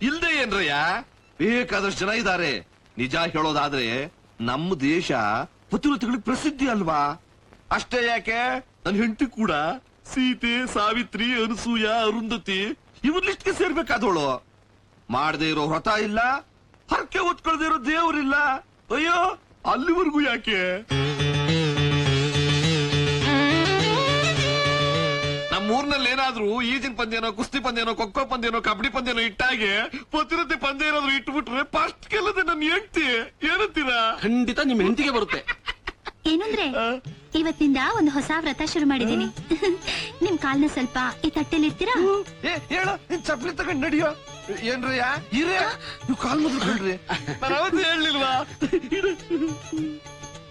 ಇಲ್ದೇ ಏನ್ರಯ್ಯ, ಬೇಕಾದಷ್ಟು ಜನ ಇದ್ದಾರೆ. ನಿಜ ಹೇಳೋದಾದ್ರೆ ನಮ್ಮ ದೇಶ ಪತಿವ್ರತೆಗಳಿಗೆ ಪ್ರಸಿದ್ಧಿ ಅಲ್ವಾ? ಅಷ್ಟೇ ಯಾಕೆ, ನನ್ನ ಹೆಂಡತಿ ಕೂಡ ಸೀತೆ, ಸಾವಿತ್ರಿ, ಅನಸೂಯ, ಅರುಂಧತಿ ಇವ್ರ ಲಿಸ್ಟ್ಗೆ ಸೇರ್ಬೇಕಾದವಳು. ಮಾಡದೇ ಇರೋ ವ್ರತ ಇಲ್ಲ, ಹರಕೆ ಹೊತ್ಕೊಳ್ದೇ ಇರೋ ದೇವ್ರಿಲ್ಲ. ಅಯ್ಯೋ, ಅಲ್ಲಿವರೆಗೂ ಯಾಕೆ? ನಮ್ಮೂರ್ನಲ್ಲಿ ಏನಾದ್ರೂ ಈಜಿನ ಪಂದ್ಯನೋ, ಕುಸ್ತಿ ಪಂದ್ಯನೋ, ಖೋಖೋ ಪಂದ್ಯನೋ, ಕಬಡ್ಡಿ ಪಂದ್ಯನೋ ಇಟ್ಟಾಗೆ ಪತಿರತೆ ಪಂದ್ಯ ಏನಾದ್ರು ಇಟ್ಬಿಟ್ರೆ ಫಸ್ಟ್ ಗೆಲ್ಲದೆ ನನ್ನ ಹೆಂಡತಿ. ಏನಂತೀರಾ? ಖಂಡಿತ ನಿಮ್ ಹೆಂಡತಿಗೆ ಬರುತ್ತೆ. ಏನಂದ್ರೆ ಇವತ್ತಿಂದ ಒಂದು ಹೊಸ ವ್ರತ ಶುರು ಮಾಡಿದೀನಿ. ನಿಮ್ ಕಾಲ್ನ ಸ್ವಲ್ಪ ಈ ತಟ್ಟೆಲಿ ಇರ್ತೀರಾ? ಹೇಳ, ಚಪ್ಪಲಿ ತಗೊಂಡ್ ನಡಿಯೋ. ಏನ್ರಯ್ಯ ಇರೇ, ನೀವು ಕಾಲ್ ಮುದ್ಕೊಂಡ್ರಿ. ನಾನು ಅವತ್ತು ಹೇಳಲಿಲ್ವಾ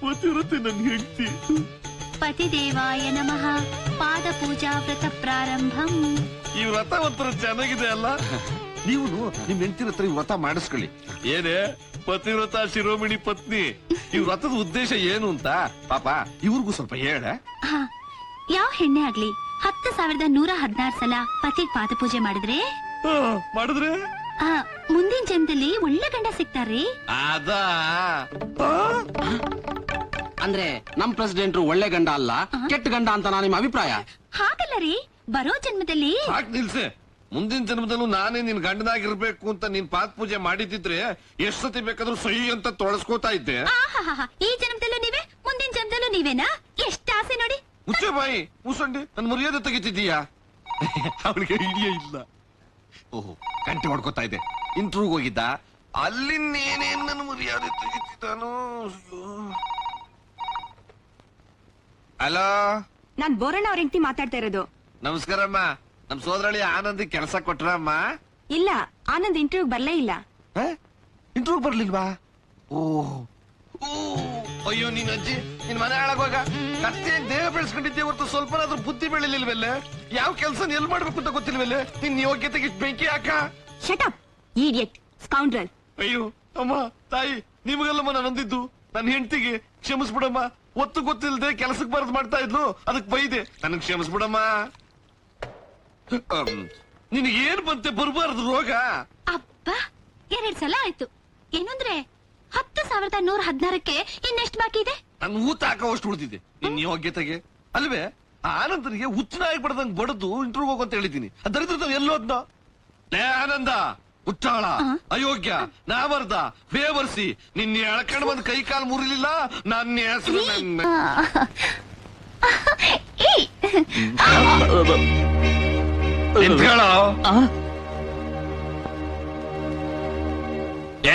ಪತಿರತೆ ನನ್ನ ಹೆಂಡತಿ. ಪತಿದೇವಾಯ ನಮಃ. ಪಾದ ಪೂಜಾ ವ್ರತ ಪ್ರಾರಂಭಂ. ಈ ವ್ರತ ಒಂಥರ ಚೆನ್ನಾಗಿದೆ ಅಲ್ಲ? ನೀವು ನಿಮ್ ಹೆಂಡತಿನ ಹತ್ರ ಈ ವ್ರತ ಮಾಡಿಸ್ಕೊಳ್ಳಿ. ಏನೇ ಪತಿವ್ರತ ಶಿರೋಮಣಿ ಪತ್ನಿ, ಈ ವ್ರತದ ಉದ್ದೇಶ ಏನು ಅಂತ ಪಾಪ ಇವ್ರಿಗೂ ಸ್ವಲ್ಪ ಹೇಳ. ಯಾವ ಹೆಣ್ಣೆ ಆಗ್ಲಿ 10,116 ಸಲ ಪತಿಗ್ ಪಾದ ಪೂಜೆ ಮಾಡಿದ್ರೆ ಮುಂದಿನ ಜನ್ಮದಲ್ಲಿ ಒಳ್ಳೆ ಗಂಡ ಸಿಗ್ತಾರ್ರಿ. ಅದಾ ಅಂದ್ರೆ ನಮ್ ಪ್ರೆಸಿಡೆಂಟ್ ಒಳ್ಳೆ ಗಂಡ ಅಲ್ಲ, ಕೆಟ್ಟ ಗಂಡ ಅಂತ ನಿಮ್ಮ ಅಭಿಪ್ರಾಯ? ಹಾಗಲ್ಲ ರೀ, ಬರೋ ಜನ್ಮದಲ್ಲಿ. ಸಾಕ್ ನಿಲ್ಸೆ. ಮುಂದಿನ ಜನ್ಮದಲ್ಲೂ ನಾನೇ ನಿನ್ ಗಂಡನಾಗಿರ್ಬೇಕು ಅಂತ ನೀನ್ ಪಾದ ಪೂಜೆ ಮಾಡಿದ್ರೆ ಎಷ್ಟ್ ಸತಿ ಬೇಕಾದ್ರೂ ಸಹಿ ಅಂತ ತೊಳಸ್ಕೋತಾ ಇದ್ದೆ. ಈ ಜನ್ಮದಲ್ಲೂ ನೀವೇ, ಮುಂದಿನ ಜನ್ಮದಲ್ಲೂ ನೀವೇನಾ? ಎಷ್ಟ ಆಸೆ ನೋಡಿ. ಮುಚ್ಚೆ ಬಾಯಿ ಮುಸಂಡಿ, ನನ್ ಮರ್ಯಾದೆ ತೆಗಿತಿದ್ದೀಯಾ? ಅವಳಿಗೆ ಐಡಿಯಾ ಇಲ್ಲ. ಓಹೋ, ಗಂಟೆ ಹೊಡ್ಕೋತಾ ಇದೆ. ಇಂಟ್ರೂಗ್ ಹೋಗಿದ್ದ, ಅಲ್ಲಿನ್ನೇನೇನ್ ನನ್ನ ಮರ್ಯಾದೆ ತೆಗಿತಿದ್ದಾನೋ. ಹಲೋ, ನಾನ್ ಬೋರಣ್ಣ ಅವ್ರ ಹೆಂಡತಿ ಮಾತಾಡ್ತಾ ಇರೋದು. ನಮಸ್ಕಾರಮ್ಮ. ನಮ್ ಸೋದರಳಿ ಆನಂದಿ ಕೆಲಸ ಕೊಟ್ರಮ್ಮ? ಇಲ್ಲ, ಆನಂದ್ ಇಂಟರ್ವ್ಯೂ ಬರ್ಲೇ ಇಲ್ಲ. ಇಂಟರ್ವ್ಯೂ ಬರ್ಲಿಲ್ವಾ? ಓಹ್, ಅಯ್ಯೋ ನೀನ್ ಅಜ್ಜಿ, ನಿನ್ ಮನೆ ಹಾಳಾಗೋಗ. ಕತ್ತೆ ದೇಹ ಬೆಳೆಸ್ಕೊಂಡಿದ್ದೆ ಹೊರತು ಸ್ವಲ್ಪನಾದ್ರೂ ಬುದ್ಧಿ ಬೆಳಿಲಿಲ್ವಲ್ಲ? ಯಾವ ಕೆಲಸ ಎಲ್ ಮಾಡ್ಬೇಕು ಅಂತ ಗೊತ್ತಿಲ್ವಲ್ಲ? ನಿನ್ ಯೋಗ್ಯತೆಗೆ ಬೆಂಕಿ ಹಾಕ. Shut up idiot scoundrel. ಅಯ್ಯೋ ಅಮ್ಮ, ತಾಯಿ, ನಿಮಗೆಲ್ಲಮ್ಮ ನಾನು ಅಂದಿದ್ದು. ನನ್ನ ಹೆಂಡತಿಗೆ ಕ್ಷಮಿಸ್ಬಿಡಮ್ಮ. ಒತ್ತು ಗೊತ್ತಿಲ್ಲದೆ ಕೆಲಸಕ್ಕೆ ಬರದ್ ಮಾಡ್ತಾ ಇದ್ಲು, ಅದಕ್ ಬೈದೆ. ನನಗ್ ಕ್ಷಮಿಸ್ಬಿಡಮ್ಮ. ನಿನಗೇನ್ ಬಂತೆ ಬರಬಾರ್ದು ರೋಗ? ಅಬ್ಬಾ, 2 ಸಲ ಆಯ್ತು. ಏನಂದ್ರೆ 10,116ಕ್ಕೆ ಇನ್ನೆಷ್ಟು ಬಾಕಿ ಇದೆ? ನನ್ ಊತ ಹಾಕೋಷ್ಟು ಉಳಿದಿದೆ ನಿನ್ ಯೋಗ್ಯತೆಗೆ ಅಲ್ವೇ? ಆನಂದನಿಗೆ ಹುಚ್ಚನಾಗಿ ಬಡದಂಗ್ ಬಡದು ಇಂಟರ್ವ್ಯೂ ಹೋಗಂತ ಹೇಳಿದ್ದೀನಿ. ದರಿದ್ರ ಎಲ್ಲೋದ್ನ? ಲೇ ಆನಂದ, ಹುಚ್ಚಾಳ, ಅಯೋಗ್ಯ, ನಾಮರ್ದ, ಬೇವರ್ಸಿ, ನಿನ್ನೆ ಎಳ್ಕೊಂಡ್ ಬಂದ್ ಕೈ ಕಾಲು ಮುರಿಲಿಲ್ಲ. ನನ್ನ ಹೆಸರು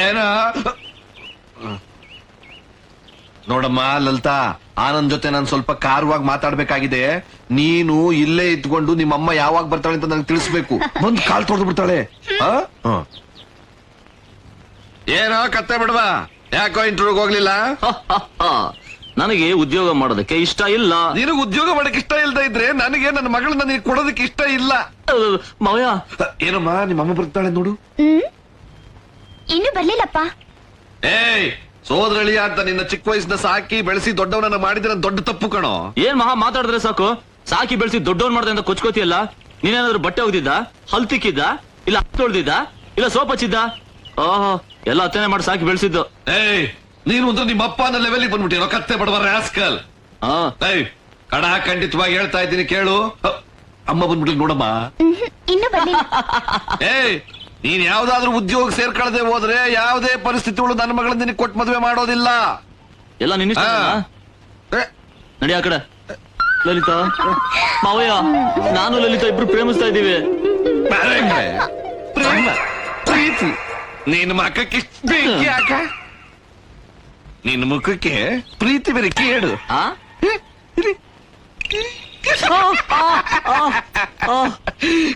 ಏನ? ನೋಡಮ್ಮ ಲಲಿತಾ, ಆನಂದ್ ಜೊತೆ ನಾನು ಸ್ವಲ್ಪ ಕಾರವಾಗಿ ಮಾತಾಡ್ಬೇಕಾಗಿದೆ. ನೀನು ಇಲ್ಲೇ ಇದ್ಕೊಂಡು ನಿಮ್ಮಮ್ಮ ಯಾವಾಗ ಬರ್ತಾಳೆ ಅಂತ ನಂಗೆ ತಿಳಿಸ್ಬೇಕು. ಬಂದ್ ಕಾಲ್ ತೊಳೆದು ಬಿಡ್ತಾಳೆ. ಏನೋ ಕತ್ತೆ ಬಿಡ್ವಾ? ಯಾಕೋ ಇಂಟರ್ವ್ಯೂಗ್ ಹೋಗ್ಲಿಲ್ಲ? ನನಗೆ ಉದ್ಯೋಗ ಮಾಡೋದಕ್ಕೆ ಇಷ್ಟ ಇಲ್ಲ. ನಿನಗೆ ಉದ್ಯೋಗ ಮಾಡಕ್ ಇಷ್ಟ ಇಲ್ದ ಇದ್ರೆ ನನಗೆ ನನ್ನ ಮಗಳನ್ನ ನೀನು ಕೊಡೋದಕ್ಕೆ ಇಷ್ಟ ಇಲ್ಲ. ಮಾವಯ್ಯ, ಏನಮ್ಮ ನಿಮ್ಮಮ್ಮ ಬರ್ತಾಳೆ ನೋಡು. ಇನ್ನು ಬರ್ಲಿಲ್ಲಪ್ಪ. ಏಯ್, ಸೋದರಳಿಯ ಅಂತ ನಿನ್ನ ಚಿಕ್ಕ ವಯಸ್ಸಿನ ಸಾಕಿ ಬೆಳೆಸಿ ದೊಡ್ಡವನನ್ನ ಮಾಡಿದ್ರೆ ದೊಡ್ಡ ತಪ್ಪು ಕಣೋ. ಏನ್ ಮಹಾ ಮಾತಾಡಿದ್ರೆ ಸಾಕು, ಸಾಕಿ ಬೆಳೆಸಿ ದೊಡ್ಡವನ್ ಮಾಡ್ದೆ ಅಂತ ಕೊಚ್ಕೋತಿಯಲ್ಲ. ನೀನೇನಾದ್ರು ಬಟ್ಟೆ ಹೋಗ್ದಿದ್ದ, ಹಲ್ ತಿಕ್ಕಿದ್ದ, ಇಲ್ಲ ತೊಳ್ದಿದ್ದ, ಇಲ್ಲ ಸೋಪ್ ಹಚ್ಚಿದ್ದ? ಓಹೋ, ಎಲ್ಲ ಅತ್ತನೆ ಮಾಡಿ ಸಾಕಿ ಬೆಳೆಸಿದ್ದು. ಏಯ್, ನೀನು ಒಂದು ನಿಮ್ಮ ಅಪ್ಪನ ಲೆವೆಲ್ ಬಂದ್ಬಿಟ್ಟಿರೋ ಕತ್ತೆ ಬಡವ ರಾಸ್ಕಲ್. ಏಯ್, ಕಡ ಖಂಡಿತವಾಗಿ ಹೇಳ್ತಾ ಇದ್ದೀನಿ ಕೇಳು. ಅಮ್ಮ ಬಂದ್ಬಿಟ್ಟು ನೋಡಮ್ಮ. ಇನ್ನು ಬರ್ಲಿಲ್ಲ. ಏಯ್, ನೀನ್ ಯಾವ್ದಾದ್ರು ಉದ್ಯೋಗ ಸೇರ್ಕೊಳ್ಳದೆ ಹೋದ್ರೆ ಯಾವ್ದೇ ಪರಿಸ್ಥಿತಿಗಳು ನನ್ನ ಮಗಳನ್ನ ನಿನಗೆ ಕೊಟ್ಟು ಮದುವೆ ಮಾಡೋದಿಲ್ಲ. ಎಲ್ಲ ನಿನ್ನ ನಡಿ ಆ ಕಡೆ. ಲಲಿತಾ, ಮಾವಯ್ಯ, ನಾನು ಲಲಿತಾ ಇಬ್ರು ಪ್ರೇಮಿಸ್ತಾ ಇದ್ದೀವಿ. ಪ್ರೀತಿ ನಿನ್ನ ಮಕ್ಕಕ್ಕೆ ಬೆಂಕಿ ಹಾಕ. ನಿನ್ನ ಮುಖಕ್ಕೆ ಪ್ರೀತಿ ಬೇರೆ ಕೇಳು.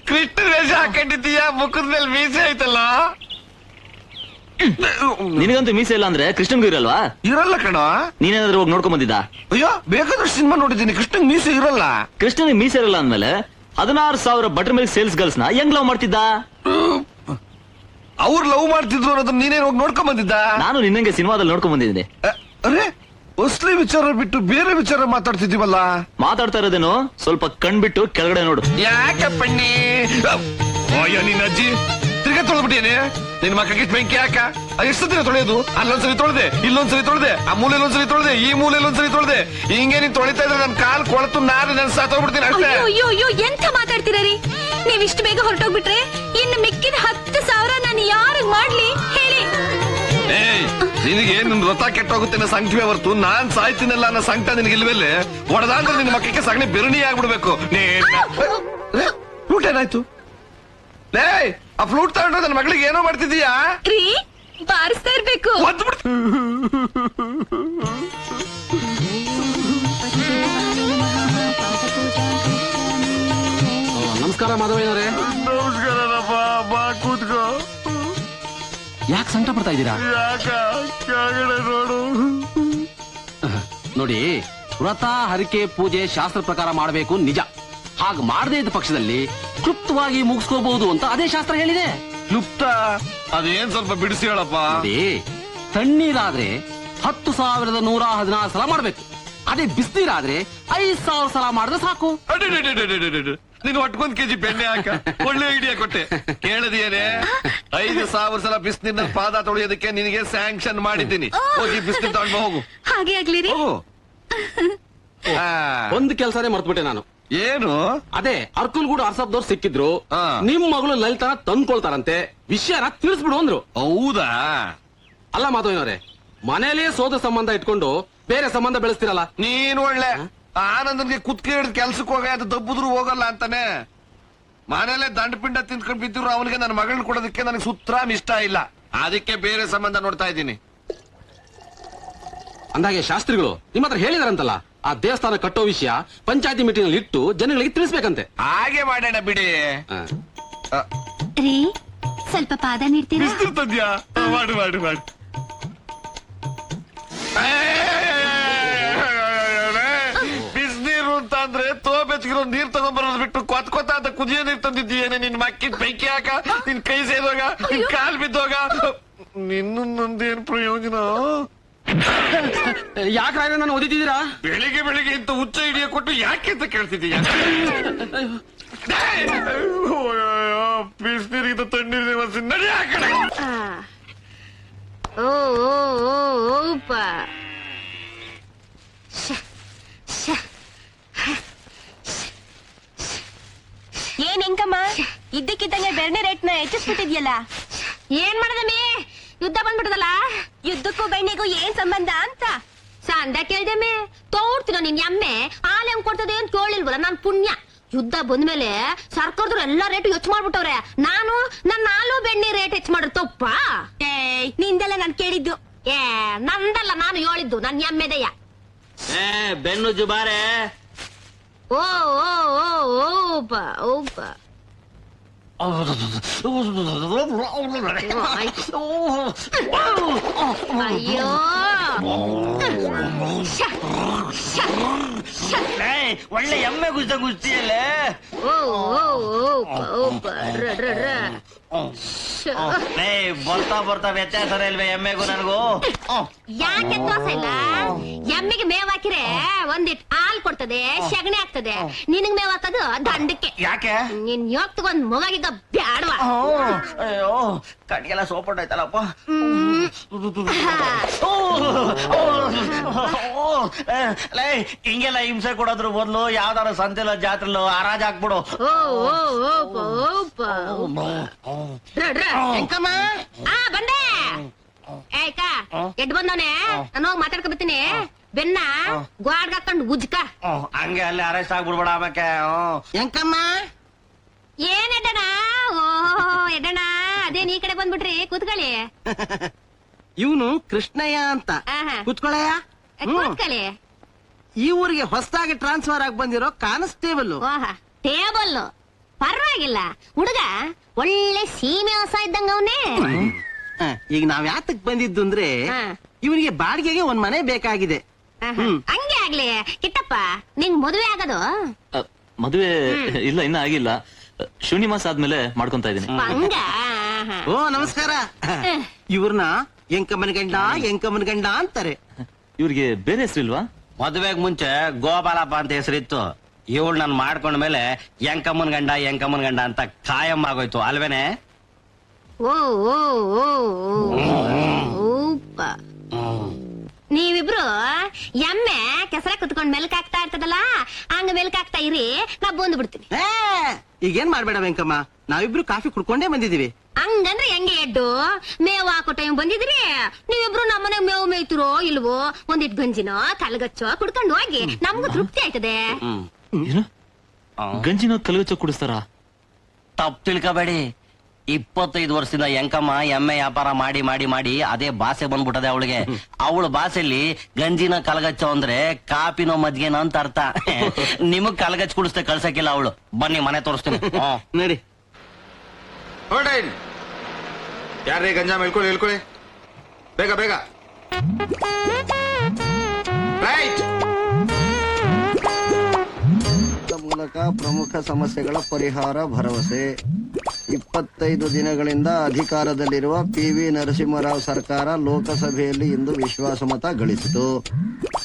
ಕೃಷ್ಣ ವೇಷ ಹಾಕೊಂಡಿದ್ದೀಯ, ಮುಖದ ಮೇಲೆ ಮೀಸೆ ಐತಲ್ಲ. ನಿನಗಂತೂ ಮೀಸೆ ಇಲ್ಲ ಅಂದ್ರೆ ಕೃಷ್ಣನ್ಗೂ ಇರಲ್ವಾ? ಇರಲ್ಲ ಕಣ. ನೀನೇನಾದ್ರೂ ಹೋಗಿ ನೋಡ್ಕೊಂಡ್ ಬಂದಿದ್ದ? ಅಯ್ಯೋ, ಬೇಕಾದ್ರೆ ಸಿನಿಮಾ ನೋಡಿದ್ದೀನಿ, ಕೃಷ್ಣನ್ ಮೀಸೆ ಇರಲ್ಲ. ಕೃಷ್ಣನಿಗೆ ಮೀಸೆ ಇರಲ್ಲ ಅಂದ್ಮೇಲೆ 16,000 ಬಟರ್ ಮಿಲ್ಕ್ ಸೇಲ್ಸ್ ಗರ್ಲ್ಸ್ ನ ಹೆಂಗ್ ಲವ್ ಮಾಡ್ತಿದ್ದ? ಅವ್ರು ಲವ್ ಮಾಡ್ತಿದ್ರು ಅನ್ನೋದನ್ನ ನೀನೇನ್ ಹೋಗಿ ನೋಡ್ಕೊಂಡ್ ಬಂದಿದ್ದ? ನಾನು ನಿನ್ನಂಗೆ ಸಿನಿಮಾದಲ್ಲಿ ನೋಡ್ಕೊಂಡ್ ಬಂದಿದ್ದೀನಿ. ಅರೆ, ಅಸಲಿ ವಿಚಾರ ಬಿಟ್ಟು ಬೇರೆ ವಿಚಾರ ಮಾತಾಡ್ತಿದ್ದೀವಲ್ಲ. ಮಾತಾಡ್ತಾ ಇರೋದೇನು ಸ್ವಲ್ಪ ಕಣ್ಬಿಟ್ಟು ಕೆಳಗಡೆ ನೋಡು. ಯಾಕೆ ಪಣ್ಣಿ? ಅಯ್ಯೋ ನಿನ್ನ ಅಜ್ಜಿ ತಿರ್ಗಾ ತೊಳೆದ್ಬಿಟ್ಟೇನೆ ನಿನ್ ಮಕ್ಕಳಿಗೆ ಬೆಂಕಿ ಹಾಕ ಎಷ್ಟು ದಿನ ತೊಳೆಯೋದು ಅಲ್ಲೊಂದ್ಸರಿ ತೊಳೆದೆ ಇಲ್ಲೊಂದ್ಸರಿ ತೊಳೆದೆ ಆ ಮೂಲೆಯಲ್ಲಿ ಒಂದ್ಸರಿ ತೊಳೆದೆ ಈ ಮೂಲೆಯಲ್ಲಿ ಒಂದ್ಸರಿ ತೊಳೆದೆ ಹಿಂಗೆ ನೀನ್ ತೊಳಿತಾ ಇದ್ರೆ ನನ್ ಕಾಲ್ ಕೊಳತು ನಾನು ನನ್ ಸಾತೋಗ್ಬಿಡ್ತೀನಿ ಅಷ್ಟೇ. ಅಯ್ಯೋ ಅಯ್ಯೋ ಎಂತ ಮಾತಾಡ್ತೀರ ರೀ ನೀವ್ ಇಷ್ಟು ಬೇಗ ಹೊರಟೋಗ್ಬಿಟ್ರೆ ಇನ್ನು ಮಿಕ್ಕಿದ 10,000 ನಾನು ಯಾರಿಗ್ ಮಾಡ್ಲಿ ಹೇಳಿ. ಏಯ್ ನಿನಗೆ ನಿನ್ ವ್ರತ ಕೆಟ್ಟೋಗುತ್ತೆ ಅನ್ನೋ ಸಂಖ್ಯೆ ಹೊರತು ನಾನ್ ಸಾಯ್ತೀನಲ್ಲ ಅನ್ನೋ ಸಂಕಟ ನಿನಗೆ ಇಲ್ವಲ್ಲೇ ಹೊಡೆದಾಂದ್ರೆ ನಿನ್ ಮಕ್ಕಳಿಗೆ ಸಗಣಿ ಬೆರಣಿ ಆಗ್ಬಿಡ್ಬೇಕು. ಫ್ಲೂಟ್ ಏನಾಯ್ತು ಲೇ ಆ ಫ್ಲೂಟ್ ತಗೊಂಡ್ರೆ ನನ್ನ ಮಗಳಿಗೆ ಏನೋ ಮಾಡ್ತಿದೀಯಾ ರೀ ಬಾರಿಸ್ತಾ ಇರ್ಬೇಕು. ನಮಸ್ಕಾರ ಮಾಧವಯ್ಯನವರೇ. ನಮಸ್ಕಾರಪ್ಪ ಬಾ ಕೂತ್ಕೋ. ಯಾಕೆ ಸಂಕಟ ಪಡ್ತಾ ಇದ್ದೀರಾ? ಯಾಕ ಕೆಳಗಡೆ ನೋಡು. ನೋಡಿ, ವ್ರತ ಹರಿಕೆ ಪೂಜೆ ಶಾಸ್ತ್ರ ಪ್ರಕಾರ ಮಾಡಬೇಕು ನಿಜ. ಹಾಗೆ ಮಾಡದೇ ಇದ್ದ ಪಕ್ಷದಲ್ಲಿ ಕ್ಲುಪ್ತವಾಗಿ ಮುಗಿಸ್ಕೋಬಹುದು ಅಂತ ಅದೇ ಶಾಸ್ತ್ರ ಹೇಳಿದೆ. ಕ್ಲುಪ್ತ ಅದೇನ್ ಸ್ವಲ್ಪ ಬಿಡಿಸಿ ಹೇಳಪ್ಪ. ನೋಡಿ, ತಣ್ಣೀರಾದ್ರೆ 10,116 ಸಲ ಮಾಡ್ಬೇಕು. ಅದೇ ಬಿಸಿನೀರಾದ್ರೆ 5,000 ಸಲ ಮಾಡಿದ್ರೆ ಸಾಕು. ನೀನು ಒಟ್ಕೊಂದ್ ಕೆಜಿ ಬೆಣ್ಣೆ ಹಾಕ ಒಳ್ಳೆ ಐಡಿಯಾ ಕೊಟ್ಟೆ. ಕೇಳದಿಯೇನೆ 5,000 ಸಲ ಬಿಸಿನೀರಿನ ಪಾದ ತೊಳೆಯೋದಕ್ಕೆ ನಿನಗೆ ಸ್ಯಾಂಕ್ಷನ್ ಮಾಡಿದ್ದೀನಿ. ಹೋಗಿ ಬಿಸಿನೀರು ತಗೊಂಡು ಹೋಗು. ಹಾಗೆ ಆಗ್ಲಿ ರೀ. ಹೋಗು. ಆ, ಒಂದು ಕೆಲಸನೇ ಮರ್ತ್ಬಿಟ್ಟೆ ನಾನು. ಏನು ಅದೇ ಅರ್ಕಲ್ಗೂಡು ಅರ್ಸಬ್ದವ್ರು ಸಿಕ್ಕಿದ್ರು. ಆ. ನಿಮ್ ಮಗಳು ಲಲಿತನ ತಂದ್ಕೊಳ್ತಾರಂತೆ, ವಿಷಯನ ತಿಳಿಸ್ಬಿಡು ಅಂದ್ರು. ಹೌದಾ? ಅಲ್ಲ ಮಾಧವಯ್ಯನವರೇ, ಮನೇಲೇ ಸೋದರ ಸಂಬಂಧ ಇಟ್ಕೊಂಡು ಬೇರೆ ಸಂಬಂಧ ಬೆಳೆಸ್ತಿರಲ್ಲ. ನೀನು ಒಳ್ಳೆ ಆನಂದನ್ಗೆ ಕುತ್ಕೆ ಹಿಡಿದು ಕೆಲ್ಸಕ್ಕೆ ಹೋಗ ಅದು ದಬ್ಬುದ್ರು ಹೋಗಲ್ಲ ಅಂತಾನೆ. ಮನೇಲೆ ದಂಡಪಿಂಡ ತಿಂದ್ಕೊಂಡ್ ಬಿದ್ದಿರು ಅವನಿಗೆ ನನ್ನ ಮಗಳನ್ನ ಕೊಡೋದಕ್ಕೆ ನನಗೆ ಸುತ್ತರಾಮ್ ಇಷ್ಟ ಇಲ್ಲ. ಅದಕ್ಕೆ ಬೇರೆ ಸಂಬಂಧ ನೋಡ್ತಾ ಇದ್ದೀನಿ. ಅಂದಾಗೆ ಶಾಸ್ತ್ರಿಗಳು ನಿಮ್ಮ ಹತ್ರ ಹೇಳಿದಾರಂತಲ್ಲ, ಆ ದೇವಸ್ಥಾನ ಕಟ್ಟೋ ವಿಷಯ ಪಂಚಾಯತಿ ಮೀಟಿಂಗ್ ನಲ್ಲಿ ಇಟ್ಟು ಜನಗಳಿಗೆ ತಿಳಿಸ್ಬೇಕಂತೆ. ಹಾಗೆ ಮಾಡೋಣ ಬಿಡಿ. ಆ. ರೀ ಸ್ವಲ್ಪ ಪಾದ ನೀಡ್ತೀರಾ? ತಂದ್ಯಾ ಮಾಡು ಮಾಡು ಮಾಡು. ಬಿಸಿನೀರು ಅಂತ ಅಂದ್ರೆ ಬೆಚ್ಚಗಿರೋ ನೀರ್ ತಗೊಂಡ್ಬರೋದು ಬಿಟ್ಟು ಕೊತ್ತ ಅಂತ ಕುದಿಯೋ ನೀರ್ ತಂದಿದ್ದೀಯೇನೆ. ನಿನ್ ಮಕ್ಕಿದ್ ಬೆಂಕಿ ಹಾಕ, ನಿನ್ ಕೈ ಸೇದೋಗ, ನಿನ್ ಕಾಲ್ ಬಿದ್ದೋಗ. ನಿನ್ನ ನಂದೇನ್ ಪ್ರಯೋಜನ? ಯಾಕೆ ನಾನು ಓದಿದ್ದೀರಾ? ಬೆಳಿಗ್ಗೆ ಬೆಳಿಗ್ಗೆ ಇಂತ ಹುಚ್ಚ ಹಿಡಿಯ ಕೊಟ್ಟು ಯಾಕೆ ಅಂತ ಕೇಳ್ತಿದ್ದೀಯ? ಬಿಸಿನೀರಿಗೆ ತಣ್ಣೀರಿನ ಮನಸ್ಸು ನಡಿ ಆ ಕಡೆ. ಓ ಓ ಓ ಓಪ ಏನ್ ಹೆಂಕಮ್ಮ ಇದ್ದಕ್ಕಿದ್ದಂಗೆ ಬೆಣ್ಣೆ ರೇಟ್ನ ಹೆಚ್ಚಿಸ್ಬಿಟ್ಟಿದ್ಯಲ್ಲ. ಏನ್ ಮಾಡದಮ್ಮಿ, ಯುದ್ಧ ಬಂದ್ಬಿಟ್ಟದಲ್ಲ. ಯುದ್ಧಕ್ಕೂ ಬೆಣ್ಣೆಗೂ ಏನ್ ಸಂಬಂಧ ಅಂತ ಸಂದ ಕೇಳ್ದಮ್ಮೆ. ತೋಡ್ತೀನ ನಿನ್ ಎಮ್ಮೆ ಹಾಲು ಹೆಂಗ್ ಕೊಡ್ತದೆ ಅಂತ ಕೇಳಿಲ್ವಲ್ಲ ನಾನ್ ಪುಣ್ಯ. ಯುದ್ಧ ಬಂದ್ಮೇಲೆ ಸರ್ಕಾರದವ್ರು ಎಲ್ಲಾ ರೇಟ್ ಹೆಚ್ಚು ಮಾಡ್ಬಿಟ್ಟವ್ರೆ. ನಾನು ನನ್ನ ಹಾಲು ಬೆಣ್ಣೆ ರೇಟ್ ಹೆಚ್ಚು ಮಾಡಿರ್ ತಪ್ಪ? ನಿಂದೆಲ್ಲ ನಾನ್ ಕೇಳಿದ್ದು. ನಂದಲ್ಲ, ನಾನು ಹೇಳಿದ್ದು ನನ್ನ ಎಮ್ಮೆದಯ್ಯ. ಬೆನ್ನು ಜುಬಾರೆ. ಓ ಓ ಓ ಓಪ ಓಪ ಅಯ್ಯೋ ಒಳ್ಳೆ ಎಮ್ಮೆ ಗುಸ್ತಿಯಲ್ಲೇ. ಓ ಓ ಓಪ ಓಪ ರ ರ ರ ಬರ್ತಾ ಬರ್ತಾ ವ್ಯತ್ಯಾಸ ಇಲ್ವೇ ಎಮ್ಮೆಗೂ ನನಗೂ? ಯಾಕೆ ದೋಸೆ ಇಲ್ಲ? ಎಮ್ಮೆಗೆ ಮೇವ್ ಹಾಕಿರೆ ಒಂದಿಟ್ ಹಾಲ್ ಕೊಡ್ತದೆ, ಸಗಣಿ ಆಗ್ತದೆ. ನಿನಗ್ ಮೇವ್ ಹಾಕೋದು ದಂಡಕ್ಕೆ. ಯಾಕೆ? ನಿನ್ ಯೋಗ್ ತಗೊಂಡ್ ಮೊಗಾಗಿದ್ದ ಬ್ಯಾಡ್ವಾ? ಅಯ್ಯೋ ಕಣ್ಗೆಲ್ಲ ಸೋಪಟ್ಟಾಯ್ತಲ್ಲಪ್ಪ. ಹಿಂಗೆಲ್ಲ ಹಿಂಸೆ ಕೊಡೋದ್ರ ಬದಲು ಯಾವ್ದಾರ ಸಂತೆಲ್ಲ ಜಾತ್ರೆಲ್ಲೋ ಹರಾಜ್ ಹಾಕ್ಬಿಡು. ಓ ಓ ಓಪ ಓಪ ಹೆಂಕಮ್ಮ ಬಂದೆ. ಏಕ ಎಡ್ ಬಂದವನೆ, ನಾನು ಹೋಗಿ ಮಾತಾಡ್ಕೊ ಬರ್ತೀನಿ. ಬೆನ್ನ ಗ್ವಾಡ್ಗ ಹಾಕೊಂಡು ಉಜ್ಕ. ಹಂಗೆ ಅಲ್ಲಿ ಅರೆಸ್ಟ್ ಆಗ್ಬಿಡ್ಬೇಡ ಆಮೇಲೆ. ಹೆಂಕಮ್ಮ ಏನ್ ಎಡ್ಡಣ? ಓ ಎಡ್ಡಣ, ಅದೇನ್ ಈ ಕಡೆ ಬಂದ್ಬಿಟ್ರಿ? ಕೂತ್ಕೊಳ್ಳಿ. ಇವನು ಕೃಷ್ಣಯ್ಯ ಅಂತ. ಆಹಾ. ಕೂತ್ಕೊಳ್ಳಯ್ಯ. ಕೂತ್ಕೊಳ್ಳಿ. ಈ ಊರಿಗೆ ಹೊಸದಾಗಿ ಟ್ರಾನ್ಸ್ಫರ್ ಆಗಿ ಬಂದಿರೋ ಕಾನ್ಸ್ಟೇಬಲ್. ಓಹ ಟೇಬಲ್ ಪರವಾಗಿಲ್ಲ. ಹುಡುಗ ಒಳ್ಳೆ ಸೀಮೆ ಹೊಸ ಇದ್ದಂಗ ಅವನೇ. ಈಗ ನಾವ್ ಯಾತಕ್ ಬಂದಿದ್ದು ಅಂದ್ರೆ ಹಾ. ಇವನಿಗೆ ಬಾಡಿಗೆಗೆ ಒಂದ್ ಮನೆ ಬೇಕಾಗಿದೆ. ಹಂಗೆ ಆಗ್ಲಿ. ಕಿಟ್ಟಪ್ಪ, ನಿಂಗ್ ಮದುವೆ ಆಗೋದು? ಮದುವೆ ಇಲ್ಲ, ಇನ್ನ ಆಗಿಲ್ಲ. ಶೂನ್ಯ ಮಾಸ ಆದ್ಮೇಲೆ ಮಾಡ್ಕೊಂತ ಇದೀನಿ. ಹಂಗ? ಓ ನಮಸ್ಕಾರ. ಇವ್ರನ್ನ ಎಂಕಮ್ಮನ ಗಂಡ ಅಂತಾರೆ. ಇವ್ರಿಗೆ ಬೇರೆ ಹೆಸರಿಲ್ವಾ? ಮದುವೆಗ್ ಮುಂಚೆ ಗೋಪಾಲಪ್ಪ ಅಂತ ಹೆಸರಿತ್ತು. ಇವಳು ನಾನು ಮಾಡ್ಕೊಂಡ್ಮೇಲೆ ಎಂಕಮ್ಮನ್ ಗಂಡ ಅಂತ ಕಾಯಂ ಆಗೋಯ್ತು ಅಲ್ವೇನೆ? ಓ ಓ ಓ ಓಪ್ಪ. ನೀವಿಬ್ರು ಎಮ್ಮೆ ಕೆಸರ ಕುತ್ಕೊಂಡ್ ಮೆಲ್ಕ್ ಹಾಕ್ತಾ ಇರ್ತದಲ್ಲ, ಹಂಗ ಮೆಲ್ಕ್ ಹಾಕ್ತಾ ಇರಿ, ನಾ ಬಂದು ಬಿಡ್ತೀನಿ. ಈಗೇನ್ ಮಾಡ್ಬೇಡ ವೆಂಕಮ್ಮ, ನಾವಿಬ್ರು ಕಾಫಿ ಕುಡ್ಕೊಂಡೇ ಬಂದಿದೀವಿ. ಹಂಗಂದ್ರೆ ಹೆಂಗೆ ಎಡ್ಡು ಮೇವ್ ಹಾಕೋ ಟೈಮ್ ಬಂದಿದ್ರಿ, ನೀವಿಬ್ರು ನಮ್ಮನೆ ಮೇವ್ ಮೇಯ್ತಿರೋ ಇಲ್ವೋ, ಒಂದಿಟ್ ಗಂಜಿನೋ ಕಲ್ಗಚ್ಚೋ ಕುಡ್ಕೊಂಡು ಹೋಗಿ, ನಮ್ಗೂ ತೃಪ್ತಿ ಆಯ್ತದೆ. ಏನು ಗಂಜಿನ ಕಲ್ಗಚ್ಚ ಕುಡಿಸ್ತಾರ? ತಪ್ಪು ತಿಳ್ಕೊಬೇಡಿ, 25 ವರ್ಷದಿಂದ ಎಂಕಮ್ಮ ಎಮ್ಮೆ ವ್ಯಾಪಾರ ಮಾಡಿ ಮಾಡಿ ಮಾಡಿ ಅದೇ ಭಾಷೆ ಬಂದ್ಬಿಟ್ಟದೆ ಅವಳಿಗೆ. ಅವಳ ಭಾಷೆಯಲ್ಲಿ ಗಂಜಿನ ಕಲಗಚ್ಚ ಅಂದ್ರೆ ಕಾಪಿನೋ ಮಜ್ಗೆನೋ ಅಂತ ಅರ್ಥ. ನಿಮಗ್ ಕಲಗಚ್ಚ ಕುಡಿಸ್ತೆ ಕಳ್ಸಕ್ಕಿಲ್ಲ ಅವಳು. ಬನ್ನಿ ಮನೆ ತೋರಿಸ್ತೀನಿ. ನಡಿ. ಯಾರೇ ಗಂಜಾ ಹೇಳ್ಕೊಳ್ಳಿ ಬೇಗ ಬೇಗ. ರೈಟ್. ಮೂಲಕ ಪ್ರಮುಖ ಸಮಸ್ಯೆಗಳ ಪರಿಹಾರ ಭರವಸೆ. 25 ದಿನಗಳಿಂದ ಅಧಿಕಾರದಲ್ಲಿರುವ PV ನರಸಿಂಹರಾವ್ ಸರ್ಕಾರ ಲೋಕಸಭೆಯಲ್ಲಿ ಇಂದು ವಿಶ್ವಾಸಮತ ಗಳಿಸಿತು.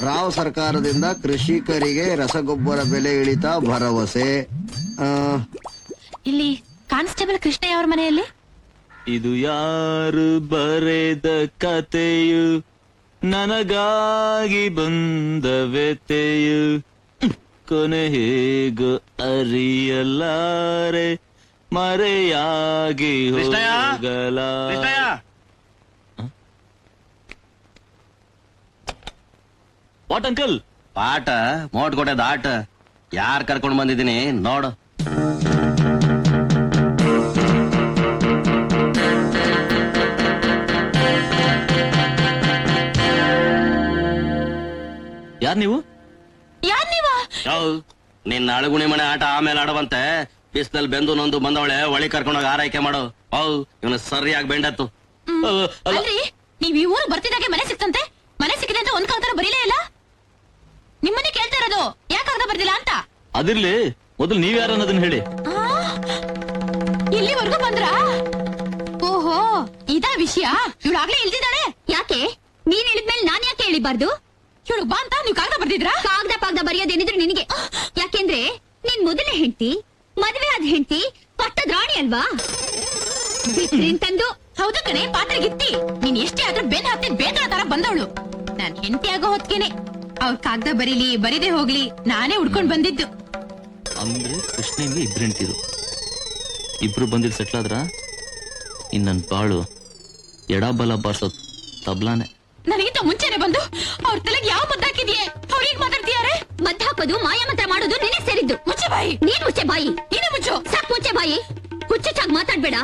ರಾವ್ ಸರ್ಕಾರದಿಂದ ಕೃಷಿಕರಿಗೆ ರಸಗೊಬ್ಬರ ಬೆಲೆ ಇಳಿತ ಭರವಸೆ. ಇಲ್ಲಿ ಕಾನ್ಸ್ಟೇಬಲ್ ಕೃಷ್ಣಯ್ಯ ಅವ್ರ ಮನೆಯಲ್ಲಿ ಇದು ಯಾರು ಬರೆದ ಕತೆಯು, ನನಗಾಗಿ ಬಂದ ವ್ಯತೆಯು, ಕೊನೆ ಹೇಗೋ ಅರಿಯಲಾರೆ, ಮರೆಯಾಗಿ ಹೋಗಲಾರೆ. What uncle? ಪಾಠ ಮೋಟ್ ಕೊಟ್ಟೆ ದಾಟ. ಯಾರ್ ಕರ್ಕೊಂಡ್ ಬಂದಿದ್ದೀನಿ ನೋಡು. ಯಾರ್ ನೀವು? ನಿನ್ನ ಅಳಗುಣಿ ಮನೆ ಆಟ ಆಮೇಲೆ ಆಡವಂತೆ. ಬಿಸ್ನಲ್ಲಿ ಬೆಂದು ನೊಂದು ಬಂದವಳೆ ಒಳಿ ಕರ್ಕೊಂಡೋಗಿ ಆರೈಕೆ ಮಾಡು. ಇವನು ಸರಿಯಾಗಿ ಬೆಂಡತ್ತು. ಅಲ್ರಿ, ನೀವ್ ಈ ಊರು ಬರ್ತಿದ್ದಾಗೆ ಮನೆ ಸಿಕ್ತಂತೆ. ಮನೆ ಸಿಕ್ಕಿದೆ ಅಂತ ಒಂದ್ ಕಾಗದ ಬರೀಲೇ ಇಲ್ಲ. ನಿಮ್ಮನ್ನೇ ಕೇಳ್ತಾ ಇರೋದು, ಯಾಕೆ ಕಾಗದ ಬರ್ದಿಲ್ಲ ಅಂತ. ಅದಿರ್ಲಿ, ಮೊದಲು ನೀವ್ಯಾರು ಅನ್ನೋದನ್ನ ಹೇಳಿ. ಇಲ್ಲಿವರೆಗೂ ಬಂದ್ರ? ಓಹೋ, ಇದಾ ವಿಷಯ. ಇವಳಾಗ್ಲೇ ಇಲ್ದಿದ್ದಾಳೆ. ಯಾಕೆ? ನೀನ್ ಹೇಳಿದ್ಮೇಲೆ ನಾನ್ ಯಾಕೆ ಹೇಳಿಬಾರ್ದು? ಇವಳು ಬಾ ಅಂತ ನೀವು ಕಾಗದ ಬರ್ದಿದ್ರಾ? ಕಾಗದ ಬರೆಯೋದೇನಿದ್ರು ನಿನಗೆ. ಯಾಕೆಂದ್ರೆ ನಿನ್ ಮೊದಲನೇ ಹೆಂಡತಿ, ಮದುವೆ ಆದ ಹೆಂಡತಿ ಪಟ್ಟದ ರಾಣಿ ಅಲ್ವಾ? ತಂದು ಹೌದು ಕಣೆ, ಪಾತ್ರೆಗಿತ್ತಿ. ನೀನ್ ಎಷ್ಟೇ ಆದ್ರೂ ಬೆನ್ ಹತ್ತಿ ಬೇಕಳ ತರ ಬಂದವಳು. ನಾನ್ ಹೆಂಡತಿ ಆಗೋ ಹೊತ್ಕೇನೆ ಅವ್ರ ಕಾಗದ ಬರೀಲಿ ಬರೀದೆ ಹೋಗ್ಲಿ ನಾನೇ ಉಡ್ಕೊಂಡ್ ಬಂದಿದ್ದು. ಅಂದ್ರೆ ಕೃಷ್ಣಂಗೆ ಇಬ್ರು ಹೆಂಡ್ತಿರು, ಇಬ್ರು ಬಂದಿಲ್ ಸೆಟ್ಲ್ ಆದ್ರ ಇನ್ ನನ್ ಬಾಳು ಎಡ ಬಲ ಬಾರ್ಸೋದ್ ತಬ್ಲಾನೆ. ನನಗಿಂತ ಮುಂಚೆನೆ ಬಂದು ಅವ್ರ ತಲೆಗೆ ಯಾವ ಮದ್ದು ಹಾಕಿದ್ಯೆ? ಅವ್ರಿಗೆ ಮಾತಾಡ್ತೀಯಾರೆ? ಮದ್ದು ಹಾಕೋದು ಮಾಯ ಮಂತ್ರ ಮಾಡೋದು ನಿನ್ನೆ ಸೇರಿದ್ದು. ಮುಚ್ಚೆ ಬಾಯಿ. ನೀನ್ ಮುಚ್ಚೆ ಬಾಯಿ. ನೀನೇ ಮುಚ್ಚು. ಸಾಕ್ ಮುಚ್ಚೆ ಬಾಯಿ. ಹುಚ್ಚುಚ್ಚಾಗಿ ಮಾತಾಡ್ಬೇಡ.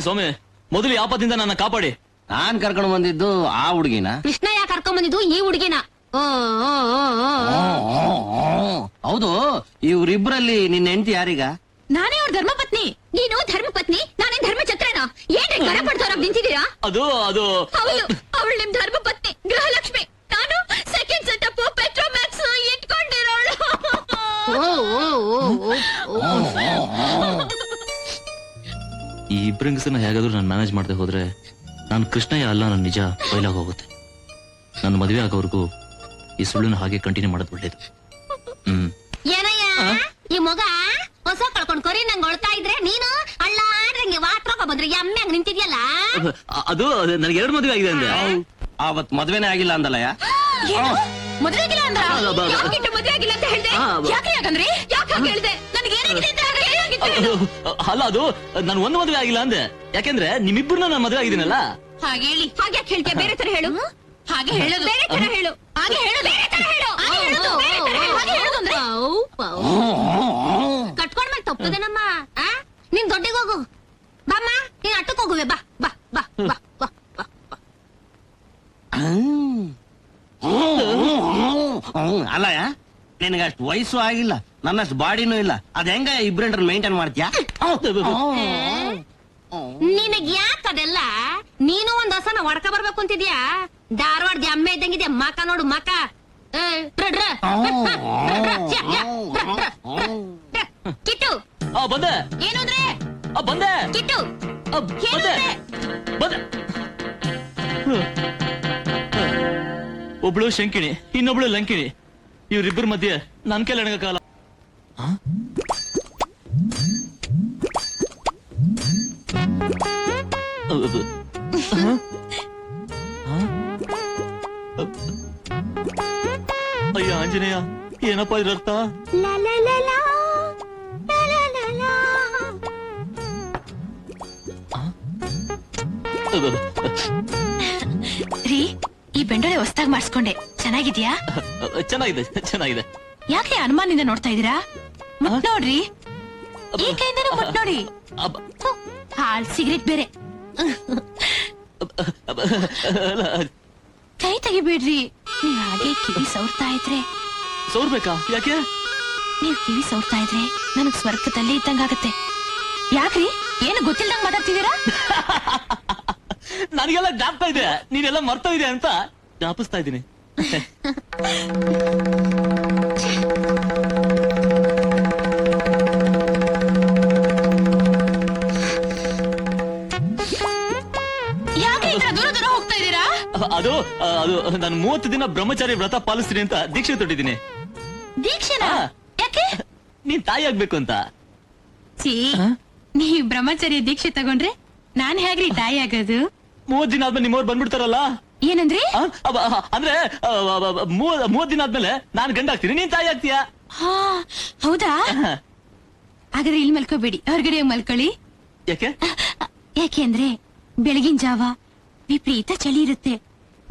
ಸ್ವಾಮಿ, ಮೊದಲು ಯಾಪದಿಂದ ನನ್ನ ಕಾಪಾಡಿ. ನಾನ್ ಕರ್ಕೊಂಡು ಬಂದಿದ್ದು ಆ ಹುಡುಗಿನ. ಕೃಷ್ಣಯ್ಯ ಕರ್ಕೊಂಡ್ ಬಂದಿದ್ದು ಈ ಹುಡುಗಿನ. ಹೌದು, ಇವ್ರಿಬ್ರಲ್ಲಿ ನಿನ್ನ ಹೆಂಡತಿ ಯಾರೀಗ? ನಾನೇ ಅವ್ರ ಧರ್ಮಪತ್ನಿ. ನೀನು ಧರ್ಮಪತ್ನಿ, ನಾನೇನ್ ಧರ್ಮಚಕ್ರನ? ಏನ್ರಿ ಗರ ಪಡ್ದವ್ರಾಗ್ ನಿಂತಿದ್ದೀರಾ? ಅದು ಹೌದು, ಅವಳು ನಿಮ್ ಧರ್ಮಪತ್ನಿ ಗೃಹಲಕ್ಷ್ಮಿ. ನಾನು ಸೆಕೆಂಡ್ ಸೆಟಪ್ ಪೆಟ್ರೋಮ್ಯಾಕ್ಸ್ ಇಟ್ಕೊಂಡಿರೋಳು. ಈ ಇಬ್ರಂಗಸನ್ನ ಹೇಗಾದ್ರೂ ನಾನು ಮ್ಯಾನೇಜ್ ಮಾಡದೆ ಹೋದ್ರೆ ನಾನು ಕೃಷ್ಣಯ್ಯ ಅಲ್ಲ, ನನ್ನ ನಿಜ ಬಯಲಾಗ ಹೋಗುತ್ತೆ. ನನ್ನ ಮದುವೆ ಆಗೋವರೆಗೂ ಈ ಸುಳ್ಳನ್ನ ಹಾಗೆ ಕಂಟಿನ್ಯೂ ಮಾಡೋದು ಒಳ್ಳೇದು. ಏನಯ್ಯ ಈ ಮಗ ಹೊಸ ಕಳ್ಕೊಂಡ್ ಕೊರಿ ನಂಗೆ ಹೊಳ್ತಾ ಇದ್ರೆ ನೀನು ಅಳ್ಳಾಡ್ದಂಗೆ ವಾಟ್ರೋಕ ಬಂದ್ರೆ ಎಮ್ಮೆ ಹಂಗ್ ನಿಂತಿದ್ಯಲ್ಲ. ಅದು ನನಗೆ 2 ಮದುವೆ ಆಗಿದೆ ಅಂದೆ. ಅವತ್ ಮದ್ವೆನೇ ಆಗಿಲ್ಲ ಅಂದಲ್ಲಯ್ಯ. ಮದುವೆ ಆಗಿಲ್ಲ ಅಂದ್ರ? ಯಾಕಿಟ್ಟು ಮದುವೆ ಆಗಿಲ್ಲ ಅಂತ ಹೇಳ್ದೆ? ಯಾಕೆ ಯಾಕಂದ್ರೆ ಯಾಕೆ ಹಾಗೆ ಹೇಳ್ದೆ? ನನಗೆ ಏನಾಗಿದೆ ಅಂತ ಹೇಳು. ಅಲ್ಲ, ಅದು ನಾನು 1 ಮದುವೆ ಆಗಿಲ್ಲ ಅಂದೆ. ಯಾಕೆಂದ್ರೆ ನಿಮ್ಮಿಬ್ಬರನ್ನ ನಾನು ಮದುವೆ ಆಗಿದ್ದೀನಲ್ಲ. ಹಾಗೆ ಹೇಳಿ. ಹಾಗೆ ಯಾಕೆ ಹೇಳ್ತೀಯ? ಬೇರೆ ತರ ಹೇಳು. ಹಾಗೆ ಹೇಳೋದು ಬೇರೆ ತರ ಹೇಳು. ಹಾಗೆ ಹೇಳೋದು ಬೇರೆ ತರ ಹೇಳು. ಹಾಗೆ ಹೇಳೋದು ಬೇರೆ ತರ ಹೇಳು. ಹಾಗೆ ಹೇಳೋದು ಅಂದ್ರೆ ಕಟ್ಕೊಂಡ್ಮೇಲೆ ತಪ್ಪದೇನಮ್ಮ. ನೀನ್ ದೊಡ್ಡಿಗೆ ಹೋಗು. ಬಾಮ್ಮ, ನೀನ್ ಅಟ್ಟಕ್ಕೆ ಹೋಗುವೆ. ಬಾ ಬಾ ಬಾ ಬಾ ಬಾ ಬಾ. ಅಲ್ಲಯ್ಯ, ನಿನಗಷ್ಟು ವಯಸ್ಸು ಆಗಿಲ್ಲ, ನನ್ನಷ್ಟು ಬಾಡಿನೂ ಇಲ್ಲ. ಅದ್ ಹೆಂಗ ಇಬ್ರೆಂಡ್ರ ಮೇಂಟೈನ್ ಮಾಡ್ತೀಯಾ? ನಿನಗ್ ಯಾಕದೆಲ್ಲ? ನೀನು ಒಂದ್ ಹಸನ ಹೊಡ್ಕ ಬರ್ಬೇಕು ಅಂತಿದ್ಯಾ? ಧಾರವಾಡ ಎಮ್ಮೆ ಇದ್ದಂಗಿದ್ಯಾ ಮಕ ನೋಡು ಮಕ. ಕಿಟ್ಟು ಬಂದೆ. ಏನು ಅಂದ್ರೆ ಬಂದೆ. ಕಿಟ್ಟು ಬಂದೆ. ಬಂದೆ. ಒಬ್ಳು ಶಂಕಿಣಿ, ಇನ್ನೊಬ್ಳು ಲಂಕಿಣಿ. ಇವ್ರಿಬ್ಬರ ಮಧ್ಯೆ ನನ್ ಕೈಲಿ ಅಡಗಕ್ಕಾಗಲ್ಲ. ಅಯ್ಯ ಆಂಜನೇಯ, ಏನಪ್ಪಾ ಇದ್ರ ಅರ್ಥ? ರೀ, ಈ ಬೆಂಡೋಳೆ ಹೊಸ್ದಾಗ್ ಮಾಡಿಸ್ಕೊಂಡೆ, ಚೆನ್ನಾಗಿದ್ಯಾ? ಚೆನ್ನಾಗಿದೆ, ಚೆನ್ನಾಗಿದೆ. ಯಾಕೆ ಅನುಮಾನದಿಂದ ನೋಡ್ತಾ ಇದೀರಾ? ಮುಟ್ ನೋಡ್ರಿ, ಈ ಕೈಯಿಂದನೂ ಮುಟ್ ನೋಡಿ. ಥು, ಹಾಲ್ ಸಿಗರೇಟ್ ಬೇರೆ. ಕೈ ತೆಗಿಬೇಡ್ರಿ, ನೀವ್ ಹಾಗೆ ಕಿವಿ ಸವರ್ತಾ ಇದ್ರೆ. ಸೌರ್ಬೇಕಾ? ಯಾಕೆ? ನೀವ್ ಕಿವಿ ಸವರ್ತಾ ಇದ್ರೆ ನನಗ್ ಸ್ವರ್ಗದಲ್ಲಿ ಇದ್ದಂಗಾಗತ್ತೆ. ಯಾಕ್ರಿ, ಏನು ಗೊತ್ತಿಲ್ದಂಗ್ ಮಾತಾಡ್ತಿದ್ದೀರಾ? ನನಗೆಲ್ಲ ಜ್ಞಾಪಕ ಇದೆ, ನೀನೆಲ್ಲ ಮರ್ತೋಗಿದೆ ಅಂತ ಜ್ಞಾಪಿಸ್ತಾ ಇದ್ದೀನಿ. ಯಾಕೆ ದೂರ ದೂರ ಹೋಗ್ತಾ ಇದ್ದೀರಾ? ಅದು ಅದು ನಾನು 30 ದಿನ ಬ್ರಹ್ಮಚಾರಿ ವ್ರತ ಪಾಲಿಸ್ತೀನಿ ಅಂತ ದೀಕ್ಷೆ ತೊಟ್ಟಿದ್ದೀನಿ. ದೀಕ್ಷೆನಾ? ಹಾ. ಯಾಕೆ? ನೀನ್ ತಾಯಿ ಆಗ್ಬೇಕು ಅಂತ. ಛೀ, ನೀವ್ ಬ್ರಹ್ಮಚರ್ಯ ದೀಕ್ಷೆ ತಗೊಂಡ್ರೆ ನಾನ್ ಹೇಗ್ರಿ ತಾಯಿ ಆಗೋದು? 30 ದಿನ ಆದ್ಮೇಲೆ ನಿಮ್ಮವ್ರು ಬಂದ್ಬಿಡ್ತಾರಲ್ಲ. ಏನಂದ್ರಿ? ಅಂದ್ರೆ 30 ದಿನ ಆದ್ಮೇಲೆ ನಾನ್ ಗಂಡ ಆಗ್ತೀನಿ, ನೀನ್ ತಾಯಿ ಆಗ್ತೀಯ. ಹಾ, ಹೌದಾ? ಹಾಗಾದ್ರೆ ಇಲ್ಲಿ ಮಲ್ಕೋಬೇಡಿ, ಹೊರಗಡೆ ಹೋಗಿ ಮಲ್ಕೊಳ್ಳಿ. ಯಾಕೆ? ಯಾಕೆ ಅಂದ್ರೆ ಬೆಳಗಿನ ಜಾವ ವಿಪರೀತ ಚಳಿ ಇರುತ್ತೆ,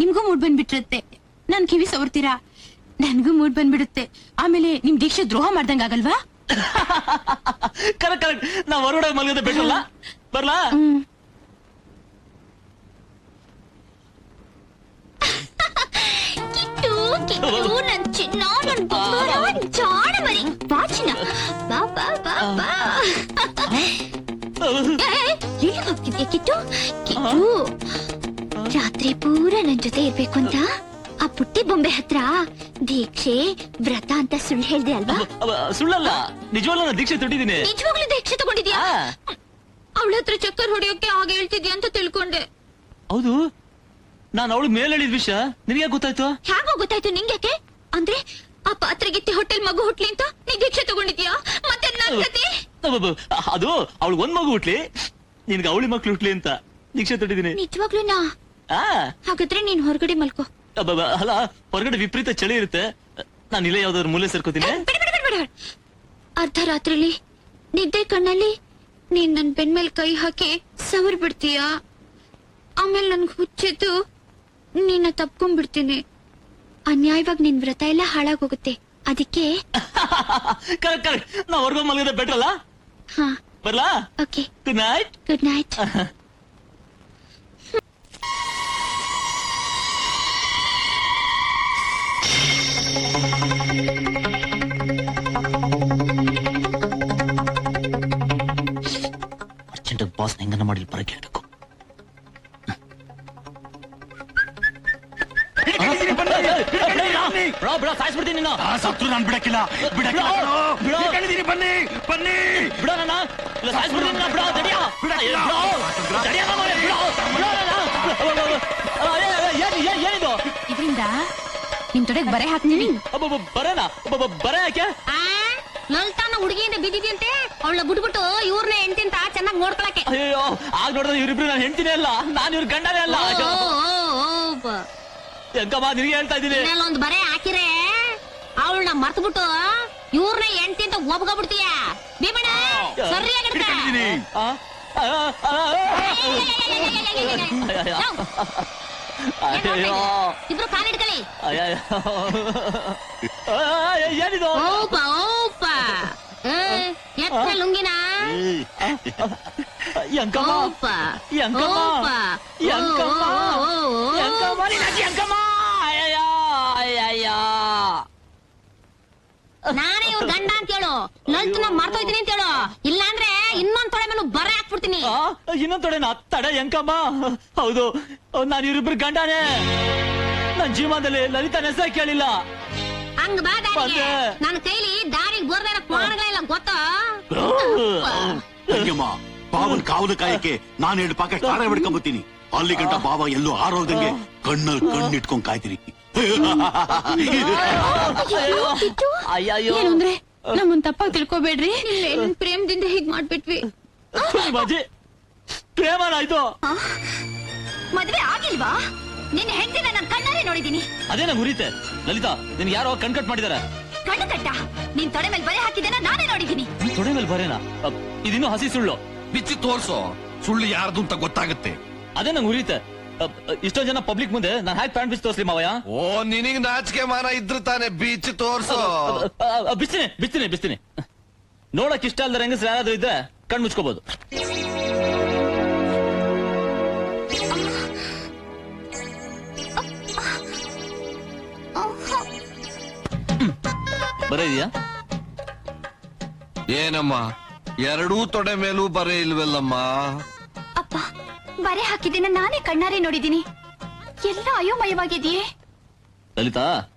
ನಿಮ್ಗೂ ಮೂಡ್ ಬಂದ್ಬಿಟ್ಟಿರುತ್ತೆ. ನನ್ ಕಿವಿ ಸವರ್ತೀರಾ, ನನ್ಗೂ ಮೂಡ್ ಬಂದ್ಬಿಡುತ್ತೆ. ಆಮೇಲೆ ನಿಮ್ ದೀಕ್ಷೆ ದ್ರೋಹ ಮಾಡ್ದಂಗಾಗಲ್ವಾ? Correct correct. ನಾವ್ ಹೊರಗಡೆ ಮಲ್ಗದೆ ಬೇಕಲ್ಲ, ಬರ್ಲಾ? ಕಿಟ್ಟು ಕಿಟ್ಟು ನನ್ ಚಿನ್ನ, ನನ್ ಬಂಗಾರ, ಜಾಣ ಮರಿ, ಬಾ ಚಿನ್ನ, ಬಾ ಬಾ ಬಾ ಬಾ. ಎಲ್ಲಿ ಹೋಗ್ತಿದ್ಯಾ ಕಿಟ್ಟು? ಕಿಟ್ಟು, ರಾತ್ರಿ ಪೂರ ನನ್ ಜೊತೆ ಇರ್ಬೇಕು ಅಂತ ಆ ಪುಟ್ಟಿ ಬೊಂಬೆ ಹತ್ರ ದೀಕ್ಷೆ ವ್ರತ ಅಂತ ಸುಳ್ಳು ಹೇಳ್ದೆ ಅಲ್ವಾ? ಸುಳ್ಳಲ್ಲ, ನಿಜವಲ್ಲ, ನಾನು ದೀಕ್ಷೆ ತೊಟ್ಟಿದ್ದೀನಿ. ನಿಜವಾಗ್ಲೂ ದೀಕ್ಷೆ ತಗೊಂಡಿದ್ಯಾ? ಅವಳ ಹತ್ರ ಚಕ್ಕರ್ ಹೊಡೆಯೋಕೆ ಹಾಗೆ ಹೇಳ್ತಿದ್ಯಾ ಅಂತ ತಿಳ್ಕೊಂಡೆ. ಹೌದು, ನಾನು ಅವಳು ಮೇಲೆ ಹೇಳಿದ ವಿಷಯ ನಿನಗೆ ಗೊತ್ತಾಯ್ತು? ಹೇಗೋ ಗೊತ್ತಾಯ್ತು ನಿಂಗ್ಯಾಕೆ? ಅಂದ್ರೆ ಆ ಪಾತ್ರೆಗಿತ್ತಿ ಹೋಟೆಲ್ ಮಗು ಹುಟ್ಲಿ ಅಂತ ನೀ ದೀಕ್ಷೆ ತಗೊಂಡಿದ್ಯಾ? ಮತ್ತೆ ನನ್ ಕತೆ? ಅದು ಅವಳು ಒಂದ್ ಮಗು ಹುಟ್ಲಿ, ನಿನ್ಗೆ ಅವಳಿ ಮಕ್ಳು ಹುಟ್ಲಿ ಅಂತ ದೀಕ್ಷೆ ತೊಟ್ಟಿದ್ದೀನಿ. ನಿಜವಾಗ್ಲೂನಾ? ಹಾಗಾದ್ರೆ ನೀನ್ ಹೊರಗಡೆ ಮಲ್ಕೋ. ಅಲ್ಲ, ಹೊರಗಡೆ ವಿಪರೀತ ಚಳಿ ಇರುತ್ತೆ, ನಾನು ಇಲ್ಲೇ ಯಾವ್ದಾದ್ರು ಮೂಲೆ ಸೇರ್ಕೋತೀನಿ. ಅರ್ಧ ರಾತ್ರಿಲಿ ನಿದ್ದೆ ಕಣ್ಣಲ್ಲಿ ನೀನ್ ನನ್ ಬೆನ್ ಮೇಲೆ ಕೈ ಹಾಕಿ ಸವರ್ ಬಿಡ್ತೀಯಾ? ಆಮೇಲೆ ನನ್ಗೆ ಹುಚ್ಚೆದ್ದು ನಿನ್ನ ತಪ್ಕೊಂಡ್ಬಿಡ್ತೀನಿ. ಅನ್ಯಾಯವಾಗಿ ನಿನ್ ವ್ರತ ಎಲ್ಲ ಹಾಳಾಗೋಗುತ್ತೆ. ಅದಕ್ಕೆ ಕರೆಕ್ಟ್ ಕರೆಕ್ಟ್, ನಾ ಹೊರಗಡೆ ಮಲಗದೆ ಬೆಟರ್ ಅಲ್ಲ? ಹಾ, ಬರ್ಲಾ? Okay, good night. Good night. Urgent boss ಹೆಂಗನ ಮಾಡಿ ಬರಕ್ ಹೇಳ್ಬೇಕು. ಸಾಯಿಸ್ಬಿಡ್ತೀನಿ ನಿನ್ನ. ಸತ್ರು ನಾನು ಬಿಡಕ್ಕಿಲ್ಲ, ಬಿಡಕ್ಕಿಲ್ಲ. ಬನ್ನಿ ಬನ್ನಿ, ಬಿಡೋ ನನ್ನ, ಇಲ್ಲ ಸಾಯಿಸ್ಬಿಡ್ತೀನಿ ನಿನ್ನ. ಬಿಡೋ, ತಡಿಯೋ, ಏನಿದು? ಇದರಿಂದ ನಿಮ್ ತೊಡೆಗ್ ಬರೆ ಹಾಕ್ತೀನಿ. ಬರೇನಾ? ಬರೇ ಯಾಕೆ? ಲಲಿತಾನ ಹುಡುಗಿಯಿಂದ ಬಿದ್ದಿದ್ಯಂತೆ, ಅವಳ ಬಿಟ್ಬಿಟ್ಟು ಇವ್ರನ್ನ ಹೆಂಡ್ತಿಂತ ಚೆನ್ನಾಗಿ ನೋಡ್ಕೊಳಕ್ಕೆ. ಅಯ್ಯೋ, ಆಗ ನೋಡಿದ್ರೆ ಇವ್ರಿಬ್ರು ನಾನು ಹೆಂಡ್ತಿನೇ ಅಲ್ಲ, ನಾನು ಇವ್ರ ಗಂಡನೇ ಅಲ್ಲ. ಎಂಕಮ್ಮ, ನಿನಗೆ ಹೇಳ್ತಾ ಇದ್ದೀನಿ. ಒಂದು ಬರೆ ಹಾಕಿರೆ ಅವಳನ್ನ ಮರ್ತ್ಬಿಟ್ಟು ಇವ್ರನ್ನ ಹೆಂಡ್ತಿಂತ ಒಬ್ಕೊಬಿಡ್ತೀಯ. ಭೀಮಣ್ಣ ಸರಿಯಾಗಿರ್ತೀನಿ. ಇಬ್ರು ಕಾಲಿಡ್ಕೊಳ್ಳಿ. ಏನಿದು? ಓಪ ಓಪ ಎತ್ತ ಲುಂಗಿನ ಎಂಕಮ್ಮ, ಓಪ ಎಂಕಮ್ಮ, ಓಪ ಎಂಕಮ್ಮ, ಎಂಕಮ್ಮ, ಎಂಕಮ್ಮ. ಅಯ್ಯಯ್ಯೋ, ಅಯ್ಯಯ್ಯೋ. ನಾನೇ ಇವ್ರ ಗಂಡ ಅಂತ ಹೇಳು, ಲಲಿತನ ಮರ್ತೋಯ್ತೀನಿ ಅಂತ ಹೇಳು, ಇಲ್ಲಾಂದ್ರೆ ಇನ್ನೊಂದ್ ತೊಡೆ ಮೇಲೆ ಬರೆ ಹಾಕ್ಬಿಡ್ತೀನಿ. ಇನ್ನೊಂದ್ ತೊಡೆನ ತಡೆ ಎಂಕಮ್ಮ. ಹೌದು, ನಾನು ಇವ್ರಿಬ್ರು ಗಂಡನೇ. ನನ್ ಜೀವನದಲ್ಲಿ ಲಲಿತಾ ಹೆಸರು ಕೇಳಿಲ್ಲ. ಹಂಗ ಬಾ ದಾರಿಗೆ, ನನ್ನ ಕೈಲಿ ದಾರಿಗೆ ಬೋರ್ದ ಕೋಣಗಳಿಲ್ಲ ಗೊತ್ತಾ? ಬಾವನ್ ಕಾವಲು ಕಾಯಕ್ಕೆ ನಾನು 2 ಪಾಕೆಟ್ ಖಾರ ಹಿಡ್ಕೊಂಬತ್ತೀನಿ. ಅಲ್ಲಿ ಗಂಟ ಬಾವ ಎಲ್ಲೂ ಹಾರೋದಂಗೆ ಕಣ್ಣಲ್ಲಿ ಕಣ್ಣಿಟ್ಕೊಂಡ್ ಕಾಯ್ತೀನಿ. ಅಯ್ಯಯ್ಯೋ ಏನು ಅಂದ್ರೆ ನಮ್ಮನ್ ತಪ್ಪಾಗಿ ತಿಳ್ಕೊಬೇಡ್ರಿ ನಿಮ್ ಪ್ರೇಮದಿಂದ ಹೀಗ್ ಮಾಡ್ಬಿಟ್ವಿ. ಬಾಜಿ ಪ್ರೇಮನಾಯ್ತು. ಮದ್ವೆ ಆಗಿಲ್ವಾ? ನಿನ್ನ ಹೆಂಡತಿನ ನಾನು ಕಣ್ಣಾರೆ ನೋಡಿದೀನಿ. ಅದೇ ನಂಗೆ ಉರಿತೆ. ಲಲಿತಾ ನಿನ್ಗೆ ಯಾರೋ ಕಣ್ಕಟ್ ಮಾಡಿದಾರೆ. ಕಣ್ಣು ಕಟ್ಟ ನಿನ್ ತೊಡೆ ಮೇಲೆ ಬರೆ ಹಾಕಿದ್ದೇನ ನಾನೇ ನೋಡಿದೀನಿ. ತೊಡೆ ಮೇಲೆ ಬರೇನಾ? ಇದಿನ್ನೂ ಹಸಿ ಸುಳ್ಳು. ಬಿಚ್ಚಿ ತೋರ್ಸೋ, ಸುಳ್ಳು ಯಾರ್ದು ಅಂತ ಗೊತ್ತಾಗುತ್ತೆ. ಅದೇ ನಂಗೆ ಉರಿತೆ. ಇಷ್ಟೋ ಜನ ಪಬ್ಲಿಕ್ ಮುಂದೆ ನಾನು ಹ್ಯಾಕ್ ಪ್ಯಾಂಟ್ ಬಿಚ್ಚಿ ತೋರ್ಸ್ಲಿ ಮಾವಯ್ಯ? ಓ ನಿನಗ್ ನಾಚಿಕೆ ಮಾನ ಇದ್ರು ತಾನೆ ಬೀಚ್ ತೋರ್ಸೋ. ಬಿಸ್ತೀನಿ ನೋಡಕ್ ಇಷ್ಟ ಅಲ್ದ ಹೆಂಗಸ್ರು ಯಾರಾದ್ರೂ ಇದ್ರೆ ಕಣ್ ಮುಚ್ಕೋಬಹುದು. ಬರ ಇದೆಯಾ? ಏನಮ್ಮ ಎರಡೂ ತೊಡೆ ಮೇಲೂ ಬರೆ ಇಲ್ವಲ್ಲಮ್ಮ? ಅಪ್ಪ ಬರೆ ಹಾಕಿದ್ದೇನ ನಾನೇ ಕಣ್ಣಾರೆ ನೋಡಿದೀನಿ. ಎಲ್ಲ ಅಯೋಮಯವಾಗಿದೆಯೇ? ಲಲಿತಾ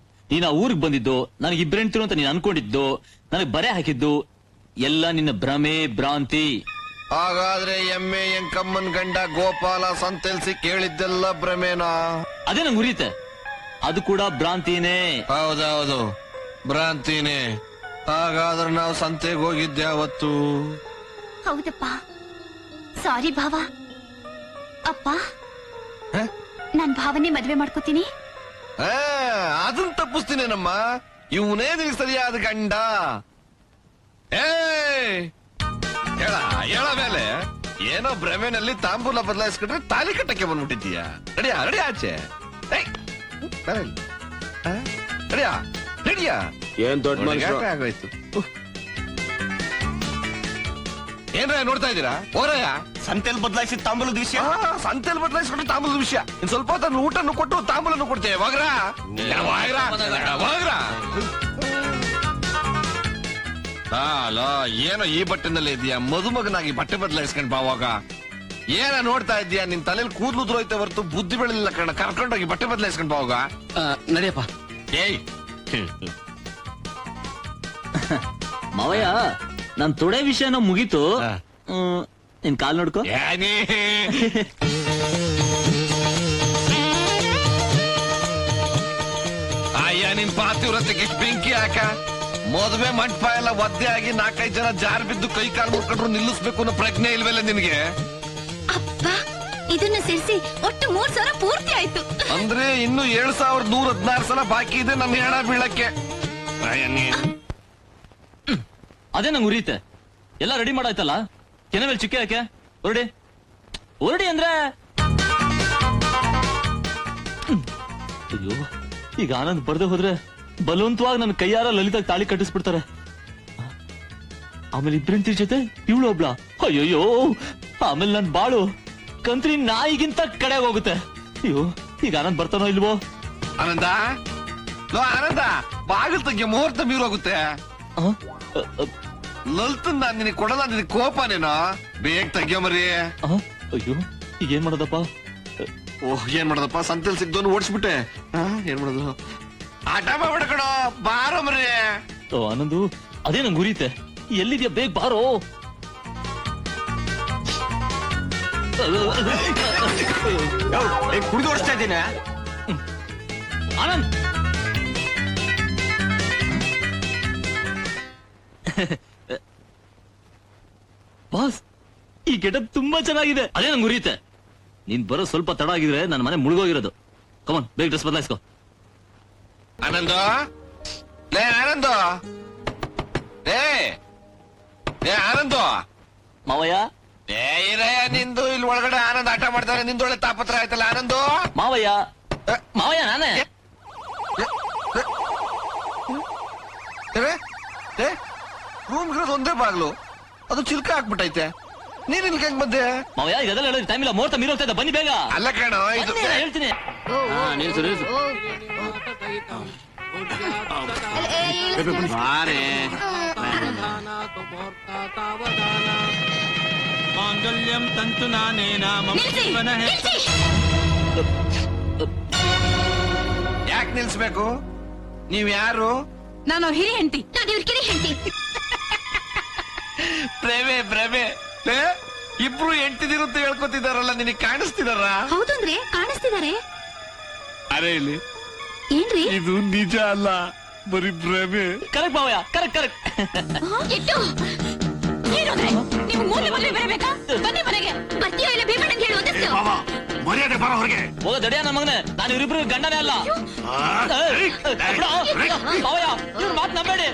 ನೀನ್ ಆ ಊರಿಗೆ ಬಂದಿದ್ದು, ನನಗೆ ಇಬ್ಬರು ಹೆಣ್ತಿರು ಅಂತ ನೀನ್ ಅನ್ಕೊಂಡಿದ್ದು, ನನಗೆ ಬರೆ ಹಾಕಿದ್ದು ಎಲ್ಲ ನಿನ್ನ ಭ್ರಮೆ ಭ್ರಾಂತಿ. ಹಾಗಾದ್ರೆ ಎಮ್ಮೆ ಎಂಕಮ್ಮನ್ ಗಂಡ ಗೋಪಾಲ ಸಂತೆಲ್ಸಿ ಕೇಳಿದ್ದೆಲ್ಲ ಭ್ರಮೇನಾ? ಅದೇ ನಂಗೆ ಉರಿಯುತ್ತೆ. ಅದು ಕೂಡ ಭ್ರಾಂತಿನೇ. ಹೌದೌದು ಭ್ರಾಂತಿನೇ. ಹಾಗಾದ್ರೆ ನಾವು ಸಂತೆಗೆ ಹೋಗಿದ್ದೆ ಅವತ್ತು. ಹೌದಪ್ಪ, ಸಾರಿ ಭಾವ. ಅಪ್ಪ ನಾನ್ ಭಾವನೆ ಮದ್ವೆ ಮಾಡ್ಕೋತೀನಿ. ಅದನ್ನ ತಪ್ಪಿಸ್ತೀನೇನಮ್ಮ. ಇವನೇ ನಿನಗೆ ಸರಿಯಾದ ಗಂಡ. ಹೇಳ ಮೇಲೆ ಏನೋ ಭ್ರಮೆನಲ್ಲಿ ತಾಂಬೂಲ ಬದಲಾಯಿಸ್ಕೊಂಡ್ರೆ ತಾಲಿ ಕಟ್ಟಕ್ಕೆ ಬಂದ್ಬಿಟ್ಟಿದ್ದೀಯ. ರೆಡಿಯಾ ರೆಡಿ ಆಚೆ ರೆಡಿಯಾ ರೆಡಿಯಾ? ಏನ್ ದೊಡ್ಡ ಮನುಷ್ಯ ಆಗೋಯ್ತು. ಏನ್ರ ನೋಡ್ತಾ ಇದ್ದೀರಾ? ಓರಯ್ಯ ಸಂತೆಲ್ ಬದಲಾಯಿಸಿ ತಾಂಬೂಲದ ವಿಷಯ. ಸಂತೆಲ್ ಬದಲಾಯಿಸ್ಕೊಂಡು ತಾಂಬೂಲದ ವಿಷಯ. ಇನ್ ಸ್ವಲ್ಪ ಹೊತ್ತು ಊಟನ್ನು ಕೊಟ್ಟು ತಾಂಬೂಲನ್ನು ಕೊಡ್ತೇವೆ. ವಾಗ್ರ ಏನೋ ಈ ಬಟ್ಟೆನಲ್ಲಿ ಇದೆಯಾ? ಮದುಮಗನಾಗಿ ಬಟ್ಟೆ ಬದಲಾಯಿಸ್ಕೊಂಡ್ ಬಾವಾಗ ಏನ ನೋಡ್ತಾ ಇದೀಯಾ? ನಿನ್ ತಲೆಯಲ್ಲಿ ಕೂದಲು ಉದುರೋಯ್ತೆ ಹೊರತು ಬುದ್ಧಿ ಬೆಳಿಲ್ಲ ಕಣ. ಕರ್ಕೊಂಡೋಗಿ ಬಟ್ಟೆ ಬದಲಾಯಿಸ್ಕೊಂಡ್ ಬಾವಾಗ. ನಡೆಯಪ್ಪ. ಏಯ್ ಮಾವಯ್ಯ ನನ್ ತೊಡೆ ವಿಷಯನ ಮುಗೀತು. ನಿನ್ ಕಾಲ್ ನೋಡ್ಕೋ. ಅಯ್ಯ ನಿನ್ ಪಾತಿವ್ರತೆಗೆ ಇಷ್ಟು ಬೆಂಕಿ ಹಾಕ. ಮದುವೆ ಮಂಟಪ ಎಲ್ಲ ಒದ್ದೆ ಆಗಿ 4-5 ಜನ ಜಾರ್ ಬಿದ್ದು ಕೈ ಕಾಲು ಮುರ್ಕೊಂಡ್ರು ನಿಲ್ಲಿಸ್ಬೇಕು ಅನ್ನೋ ಪ್ರಜ್ಞೆ ಇಲ್ವಲ್ಲ ನಿನ್ಗೆ? ಅಪ್ಪ ಇದನ್ನ ಸೇರಿಸಿ ಒಟ್ಟು 3,000 ಪೂರ್ತಿ ಆಯ್ತು. ಅಂದ್ರೆ ಇನ್ನು 7,116 ಸಲ ಬಾಕಿ ಇದೆ ನನ್ನ ಹೆಣ ಬೀಳಕ್ಕೆ. ಅದೇ ನಂಗೆ ಉರಿಯುತ್ತೆ. ಎಲ್ಲ ರೆಡಿ ಮಾಡಾಯ್ತಲ್ಲ, ಕೆನೆ ಮೇಲೆ ಚಿಕ್ಕ ಯಾಕೆ? ಹೊರಡಿ ಅಂದ್ರೆ. ಅಯ್ಯೋ ಈಗ ಆನಂದ್ ಬರ್ದೆ ಹೋದ್ರೆ ಬಲವಂತವಾಗಿ ನನ್ನ ಕೈಯಾರ ಲಲಿತಾಗ ತಾಳಿ ಕಟ್ಟಿಸ್ಬಿಡ್ತಾರೆ. ಆಮೇಲೆ ಇಬ್ಬರಂತಿ ಜೊತೆ ಇವಳು ಒಬ್ಳ. ಅಯ್ಯೋಯ್ಯೋ ಆಮೇಲೆ ನನ್ ಬಾಳು ಕಂತ್ರಿ ನಾಯಿಗಿಂತ ಕಡೆ ಹೋಗುತ್ತೆ. ಅಯ್ಯೋ ಈಗ ಆನಂದ್ ಬರ್ತಾನೋ ಇಲ್ವೋ? ಆನಂದ ಆನಂದ ಬಾಗಿಲು ತೆಗೆ, ಮುಹೂರ್ತ ಮೀರೋಗುತ್ತೆ. ಲಲ್ತನ್ ನಾನ್ ನಿನಗೆ ಕೊಡಲ್ಲ, ನಿನಗೆ ಕೋಪನೇನೋ? ಬೇಗ ತೆಗಿಯೋ ಮರಿ. ಅಯ್ಯೋ ಈಗ ಏನ್ ಮಾಡೋದಪ್ಪ? ಓಹ್ ಏನ್ ಮಾಡೋದಪ್ಪ? ಸಂತೆಲ್ ಸಿಗ್ದೋನು ಓಡಿಸ್ಬಿಟ್ಟೆ. ಏನ್ ಮಾಡೋದು? ಆಟ ಮಾಡ್ಬಿಡಕಣ, ಬಾರೋ ಮರಿ. ಆನಂದು ಅದೇ ನಂಗೆ ಉರಿಯುತ್ತೆ. ಎಲ್ಲಿದ್ಯಾ? ಬೇಗ ಬಾರೋ. ಕುಡಿದು ಓಡಿಸ್ತಾ ಇದ್ದೀನಿ. ಆನಂದ್ ಬಾಸ್ ಈ ಗೆಟಪ್ ತುಂಬಾ ಚೆನ್ನಾಗಿದೆ. ಅದೇ ನಂಗೆ ಉರಿಯುತ್ತೆ. ನೀನ್ ಬರೋ ಸ್ವಲ್ಪ ತಡ ಆಗಿದ್ರೆ ನನ್ನ ಮನೆ ಮುಳುಗೋಗಿರೋದು. ಕಮಾನ್ ಬೇಗ ಡ್ರೆಸ್ ಬದಲಾಯಿಸ್ಕೋ. ಆನಂದ ಲೇ ಆನಂದ ಲೇ ಆನಂದ ಮಾವಯ್ಯ. ಇರಯ್ಯ ನಿಂದು ಇಲ್ಲಿ ಒಳಗಡೆ ಆನಂದ್ ಆಟ ಮಾಡ್ತಾರೆ. ನಿಂದೊಳ್ಳೆ ತಾಪತ್ರ ಆಯ್ತಲ್ಲ ಆನಂದು. ಮಾವಯ್ಯ ಮಾವಯ್ಯ ನಾನೇ. ರೂಮ್ ಇರೋದು ಒಂದೇ ಬಾಗ್ಲು, ಅದು ಚಿಲ್ಕ ಹಾಕ್ಬಿಟ್ಟೈತೆ. ನೀನ್ ಇಲ್ಲಿ ಹೆಂಗ್ ಬಂದೆ? ಮಾವಯ್ಯ ಈಗ ಅದೆಲ್ಲ ಹೇಳೋದು ಟೈಮ್ ಇಲ್ಲ. ಮುಹೂರ್ತ ಮೀರೋಗ್ತಾ ಇದೆ, ಬನ್ನಿ ಬೇಗ. ಅಲ್ಲ ಕಣ ಇದು ಹೇಳ್ತೀನಿ. ಮಾಂಗಲ್ಯಂ ತಂತು ನಾನೇನ ಮಮ ಜೀವನ ಯಾಕೆ ನಿಲ್ಸ್ಬೇಕು? ನೀವ್ ಯಾರು? ನಾನು ಹಿರಿ ಹೆಂಡತಿ. ನಾನು ಇವ್ರ ಕಿರಿ ಹೆಂಡತಿ. ಪ್ರೇಮೆ ಪ್ರೇಮೆ ಇಬ್ರು ಹೆಂಡತಿದಿರುತ್ತೆ ಹೇಳ್ಕೊತಿದಾರಲ್ಲ, ನಿನಗೆ ಕಾಣಿಸ್ತಿದಾರ? ಹೌದು ಅಂದ್ರೆ ಕಾಣಿಸ್ತಿದ್ದಾರೆ. ಅರೆ ಇಲ್ಲಿ ಏನ್ರಿ ಇದು ನಿಜ ಅಲ್ಲ, ಬರೀ ಭ್ರಮೆ. ಕರೆಕ್ಟ್ ಮಾವಯ್ಯ, ಕರೆಕ್ಟ್ ಕರೆಕ್ಟ್. ಇಟ್ಟು ಏನಂದ್ರೆ ನೀವು ಮೂಲೆ ಮೂಲೆ ಬರಬೇಕಾ? ಬನ್ನಿ ಮನೆಗೆ. ಬರ್ತೀಯೋ ಇಲ್ಲ ಭೀಮಣ್ಣಂಗೆ ಹೇಳು ಒಂದಷ್ಟು. ಮರ್ಯಾದೆ ಬರೋ ಹೊರಗೆ. ಹೋಗ ದಡಿಯ ನನ್ನ ಮಗನೇ, ನಾನು ಇವ್ರಿಬ್ರು ಗಂಡನೇ ಅಲ್ಲ. ಮಾವಯ್ಯ, ಇವ್ರ ಮಾತು ನಂಬೇಡಿ.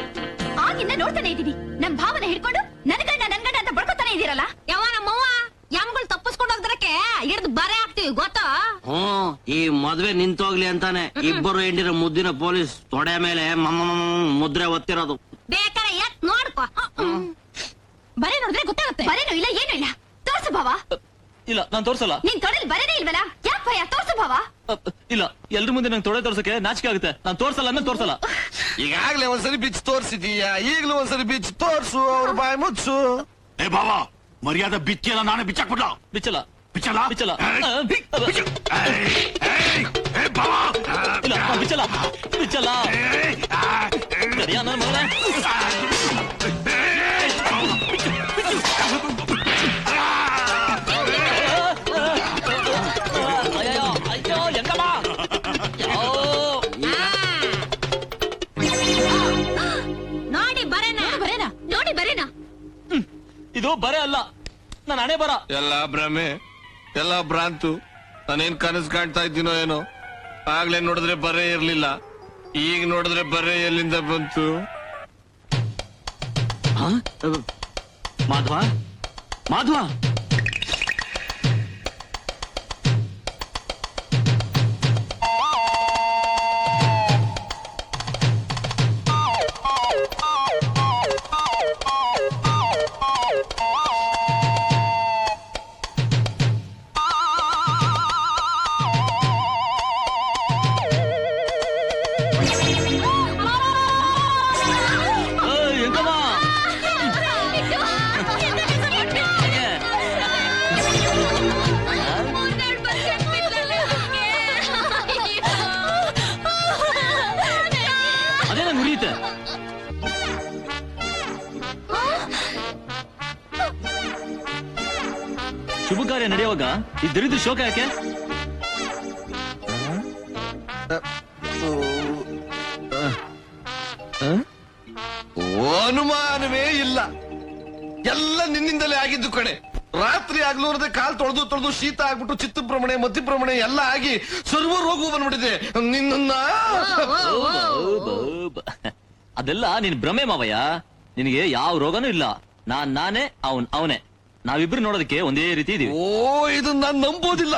ಆಗಿಂದ ನೋಡ್ತಾನೆ ಇದ್ದೀನಿ, ನಮ್ ಭಾವನ ಹಿಡ್ಕೊಂಡು ನನ್ ಗಂಡ ಅಂತ ಬಡ್ಕೊತಾನೆ ಇದೀರಲ್ಲ. ಯಾವ ನಮ್ಮವ್ವ ಯಮ್ಗಳು ತಪ್ಪಿಸ್ಕೊಂಡು ಹೋಗ್ದರಕ್ಕೆ ಹಿಡ್ದು ಬರೆ ಹಾಕ್ತಿವಿ ಗೊತ್ತಾ? ಈ ಮದ್ವೆ ನಿಂತೋಗ್ಲಿ ಅಂತಾನೆ ಇಬ್ಬರು ಹೆಂಡಿರ ಮುದ್ದಿನ ಪೊಲೀಸ್ ತೊಡೆ ಮೇಲೆ ಮುದ್ರೆ ಒತ್ತಿರೋದು. ಬೇಕಾರೆ ಎತ್ ನೋಡ್ಕೊ. ಬರೇ ನೋಡಿದ್ರೆ ಗೊತ್ತಾಗುತ್ತೆ. ಬರೇನೂ ಇಲ್ಲ ಏನೂ ಇಲ್ಲ. ತೋರ್ಸು ಭಾವ. ಇಲ್ಲ, ನಾನ್ ತೋರ್ಸಲ್ಲ. ನೀನ್ ತೊಡೆಲ್ ಬರದೇ ಇಲ್ವಲ್ಲ, ಯಾಕೆ ಭಯ? ತೋರ್ಸು ಭಾವ. ಇಲ್ಲ, ಎಲ್ರ ಮುಂದೆ ನಂಗೆ ತೊಡೆ ತೋರ್ಸಕ್ಕೆ ನಾಚಿಕೆ ಆಗುತ್ತೆ. ನಾನ್ ತೋರ್ಸಲ್ಲ ಅಂದ್ರೆ ತೋರ್ಸಲ್ಲ. ಈಗಾಗ್ಲೇ ಒಂದ್ಸರಿ ಬಿಚ್ಚಿ ತೋರ್ಸಿದೀಯ, ಈಗ್ಲೂ ಒಂದ್ಸರಿ ಬಿಚ್ಚಿ ತೋರ್ಸು, ಅವ್ರ ಬಾಯಿ ಮುಚ್ಚು. ಏ ಬಾವ, ಮರ್ಯಾದೆ ಬಿಚ್ಚಲ್ಲ, ನಾನೇ ಬಿಚ್ಚಾಕ್ಬಿಡ್ಲ. ಬಿಚ್ಚಲ್ಲ ಬಿಚ್ಚಲ್ಲ ಬಿಚ್ಚಲ್ಲ. ಬಾವ ಇಲ್ಲ, ನಾನ್ ಬಿಚ್ಚಲ್ಲ ಬಿಚ್ಚಲ್ಲ. ದಡಿಯ ನನ್ನ ಮಗನೇ. ಅಯ್ಯೋ ಎಂಕಮ್ಮ. ನೋಡಿ ಬರೇನ ನೋಡಿ ಬರೇನಾ. ಇದು ಬರೇ ಅಲ್ಲ, ನನ್ನ ಹಣೆ ಬರ. ಎಲ್ಲ ಭ್ರಮೆ, ಎಲ್ಲ ಭ್ರಾಂತು. ನಾನೇನ್ ಕನಸು ಕಾಣ್ತಾ ಇದ್ದೀನೋ ಏನೋ. ಆಗ್ಲೇ ನೋಡಿದ್ರೆ ಬರೇ ಇರ್ಲಿಲ್ಲ, ಈಗ ನೋಡಿದ್ರೆ ಬರೇ ಎಲ್ಲಿಂದ ಬಂತು? ಮಾಧವ, ಮಾಧವ, ಎಂಕಮ್ಮ. ಅದೇ ನಂಗೆ ಉರಿಯುತ್ತೆ. ಶುಭ ಕಾರ್ಯ ನಡೆಯುವಾಗ ಈ ದರಿದ್ರ ಶೋಕ ಯಾಕೆ? ಅನುಮಾನವೇ ಇಲ್ಲ, ಎಲ್ಲ ನಿನ್ನಿಂದಲೇ ಆಗಿದ್ದು ಕಣೆ. ರಾತ್ರಿ ಆಗ್ಲೋರದೆ ಕಾಲ್ ತೊಳೆದು ಶೀತ ಆಗ್ಬಿಟ್ಟು ಚಿತ್ತಭ್ರಮಣೆ ಮತಿಭ್ರಮಣೆ ಎಲ್ಲ ಆಗಿ ಸರ್ವ ರೋಗವು ಬಂದ್ಬಿಟ್ಟಿದೆ ನಿನ್ನ. ಅದೆಲ್ಲ ನಿನ್ ಭ್ರಮೆ ಮಾವಯ್ಯ. ನಿನಗೆ ಯಾವ ರೋಗನೂ ಇಲ್ಲ. ನಾನೇ ಅವನೇ. ನಾವಿಬ್ರು ನೋಡೋದಕ್ಕೆ ಒಂದೇ ರೀತಿ ಇದೀವಿ. ಓ, ಇದು ನಾನ್ ನಂಬೋದಿಲ್ಲ.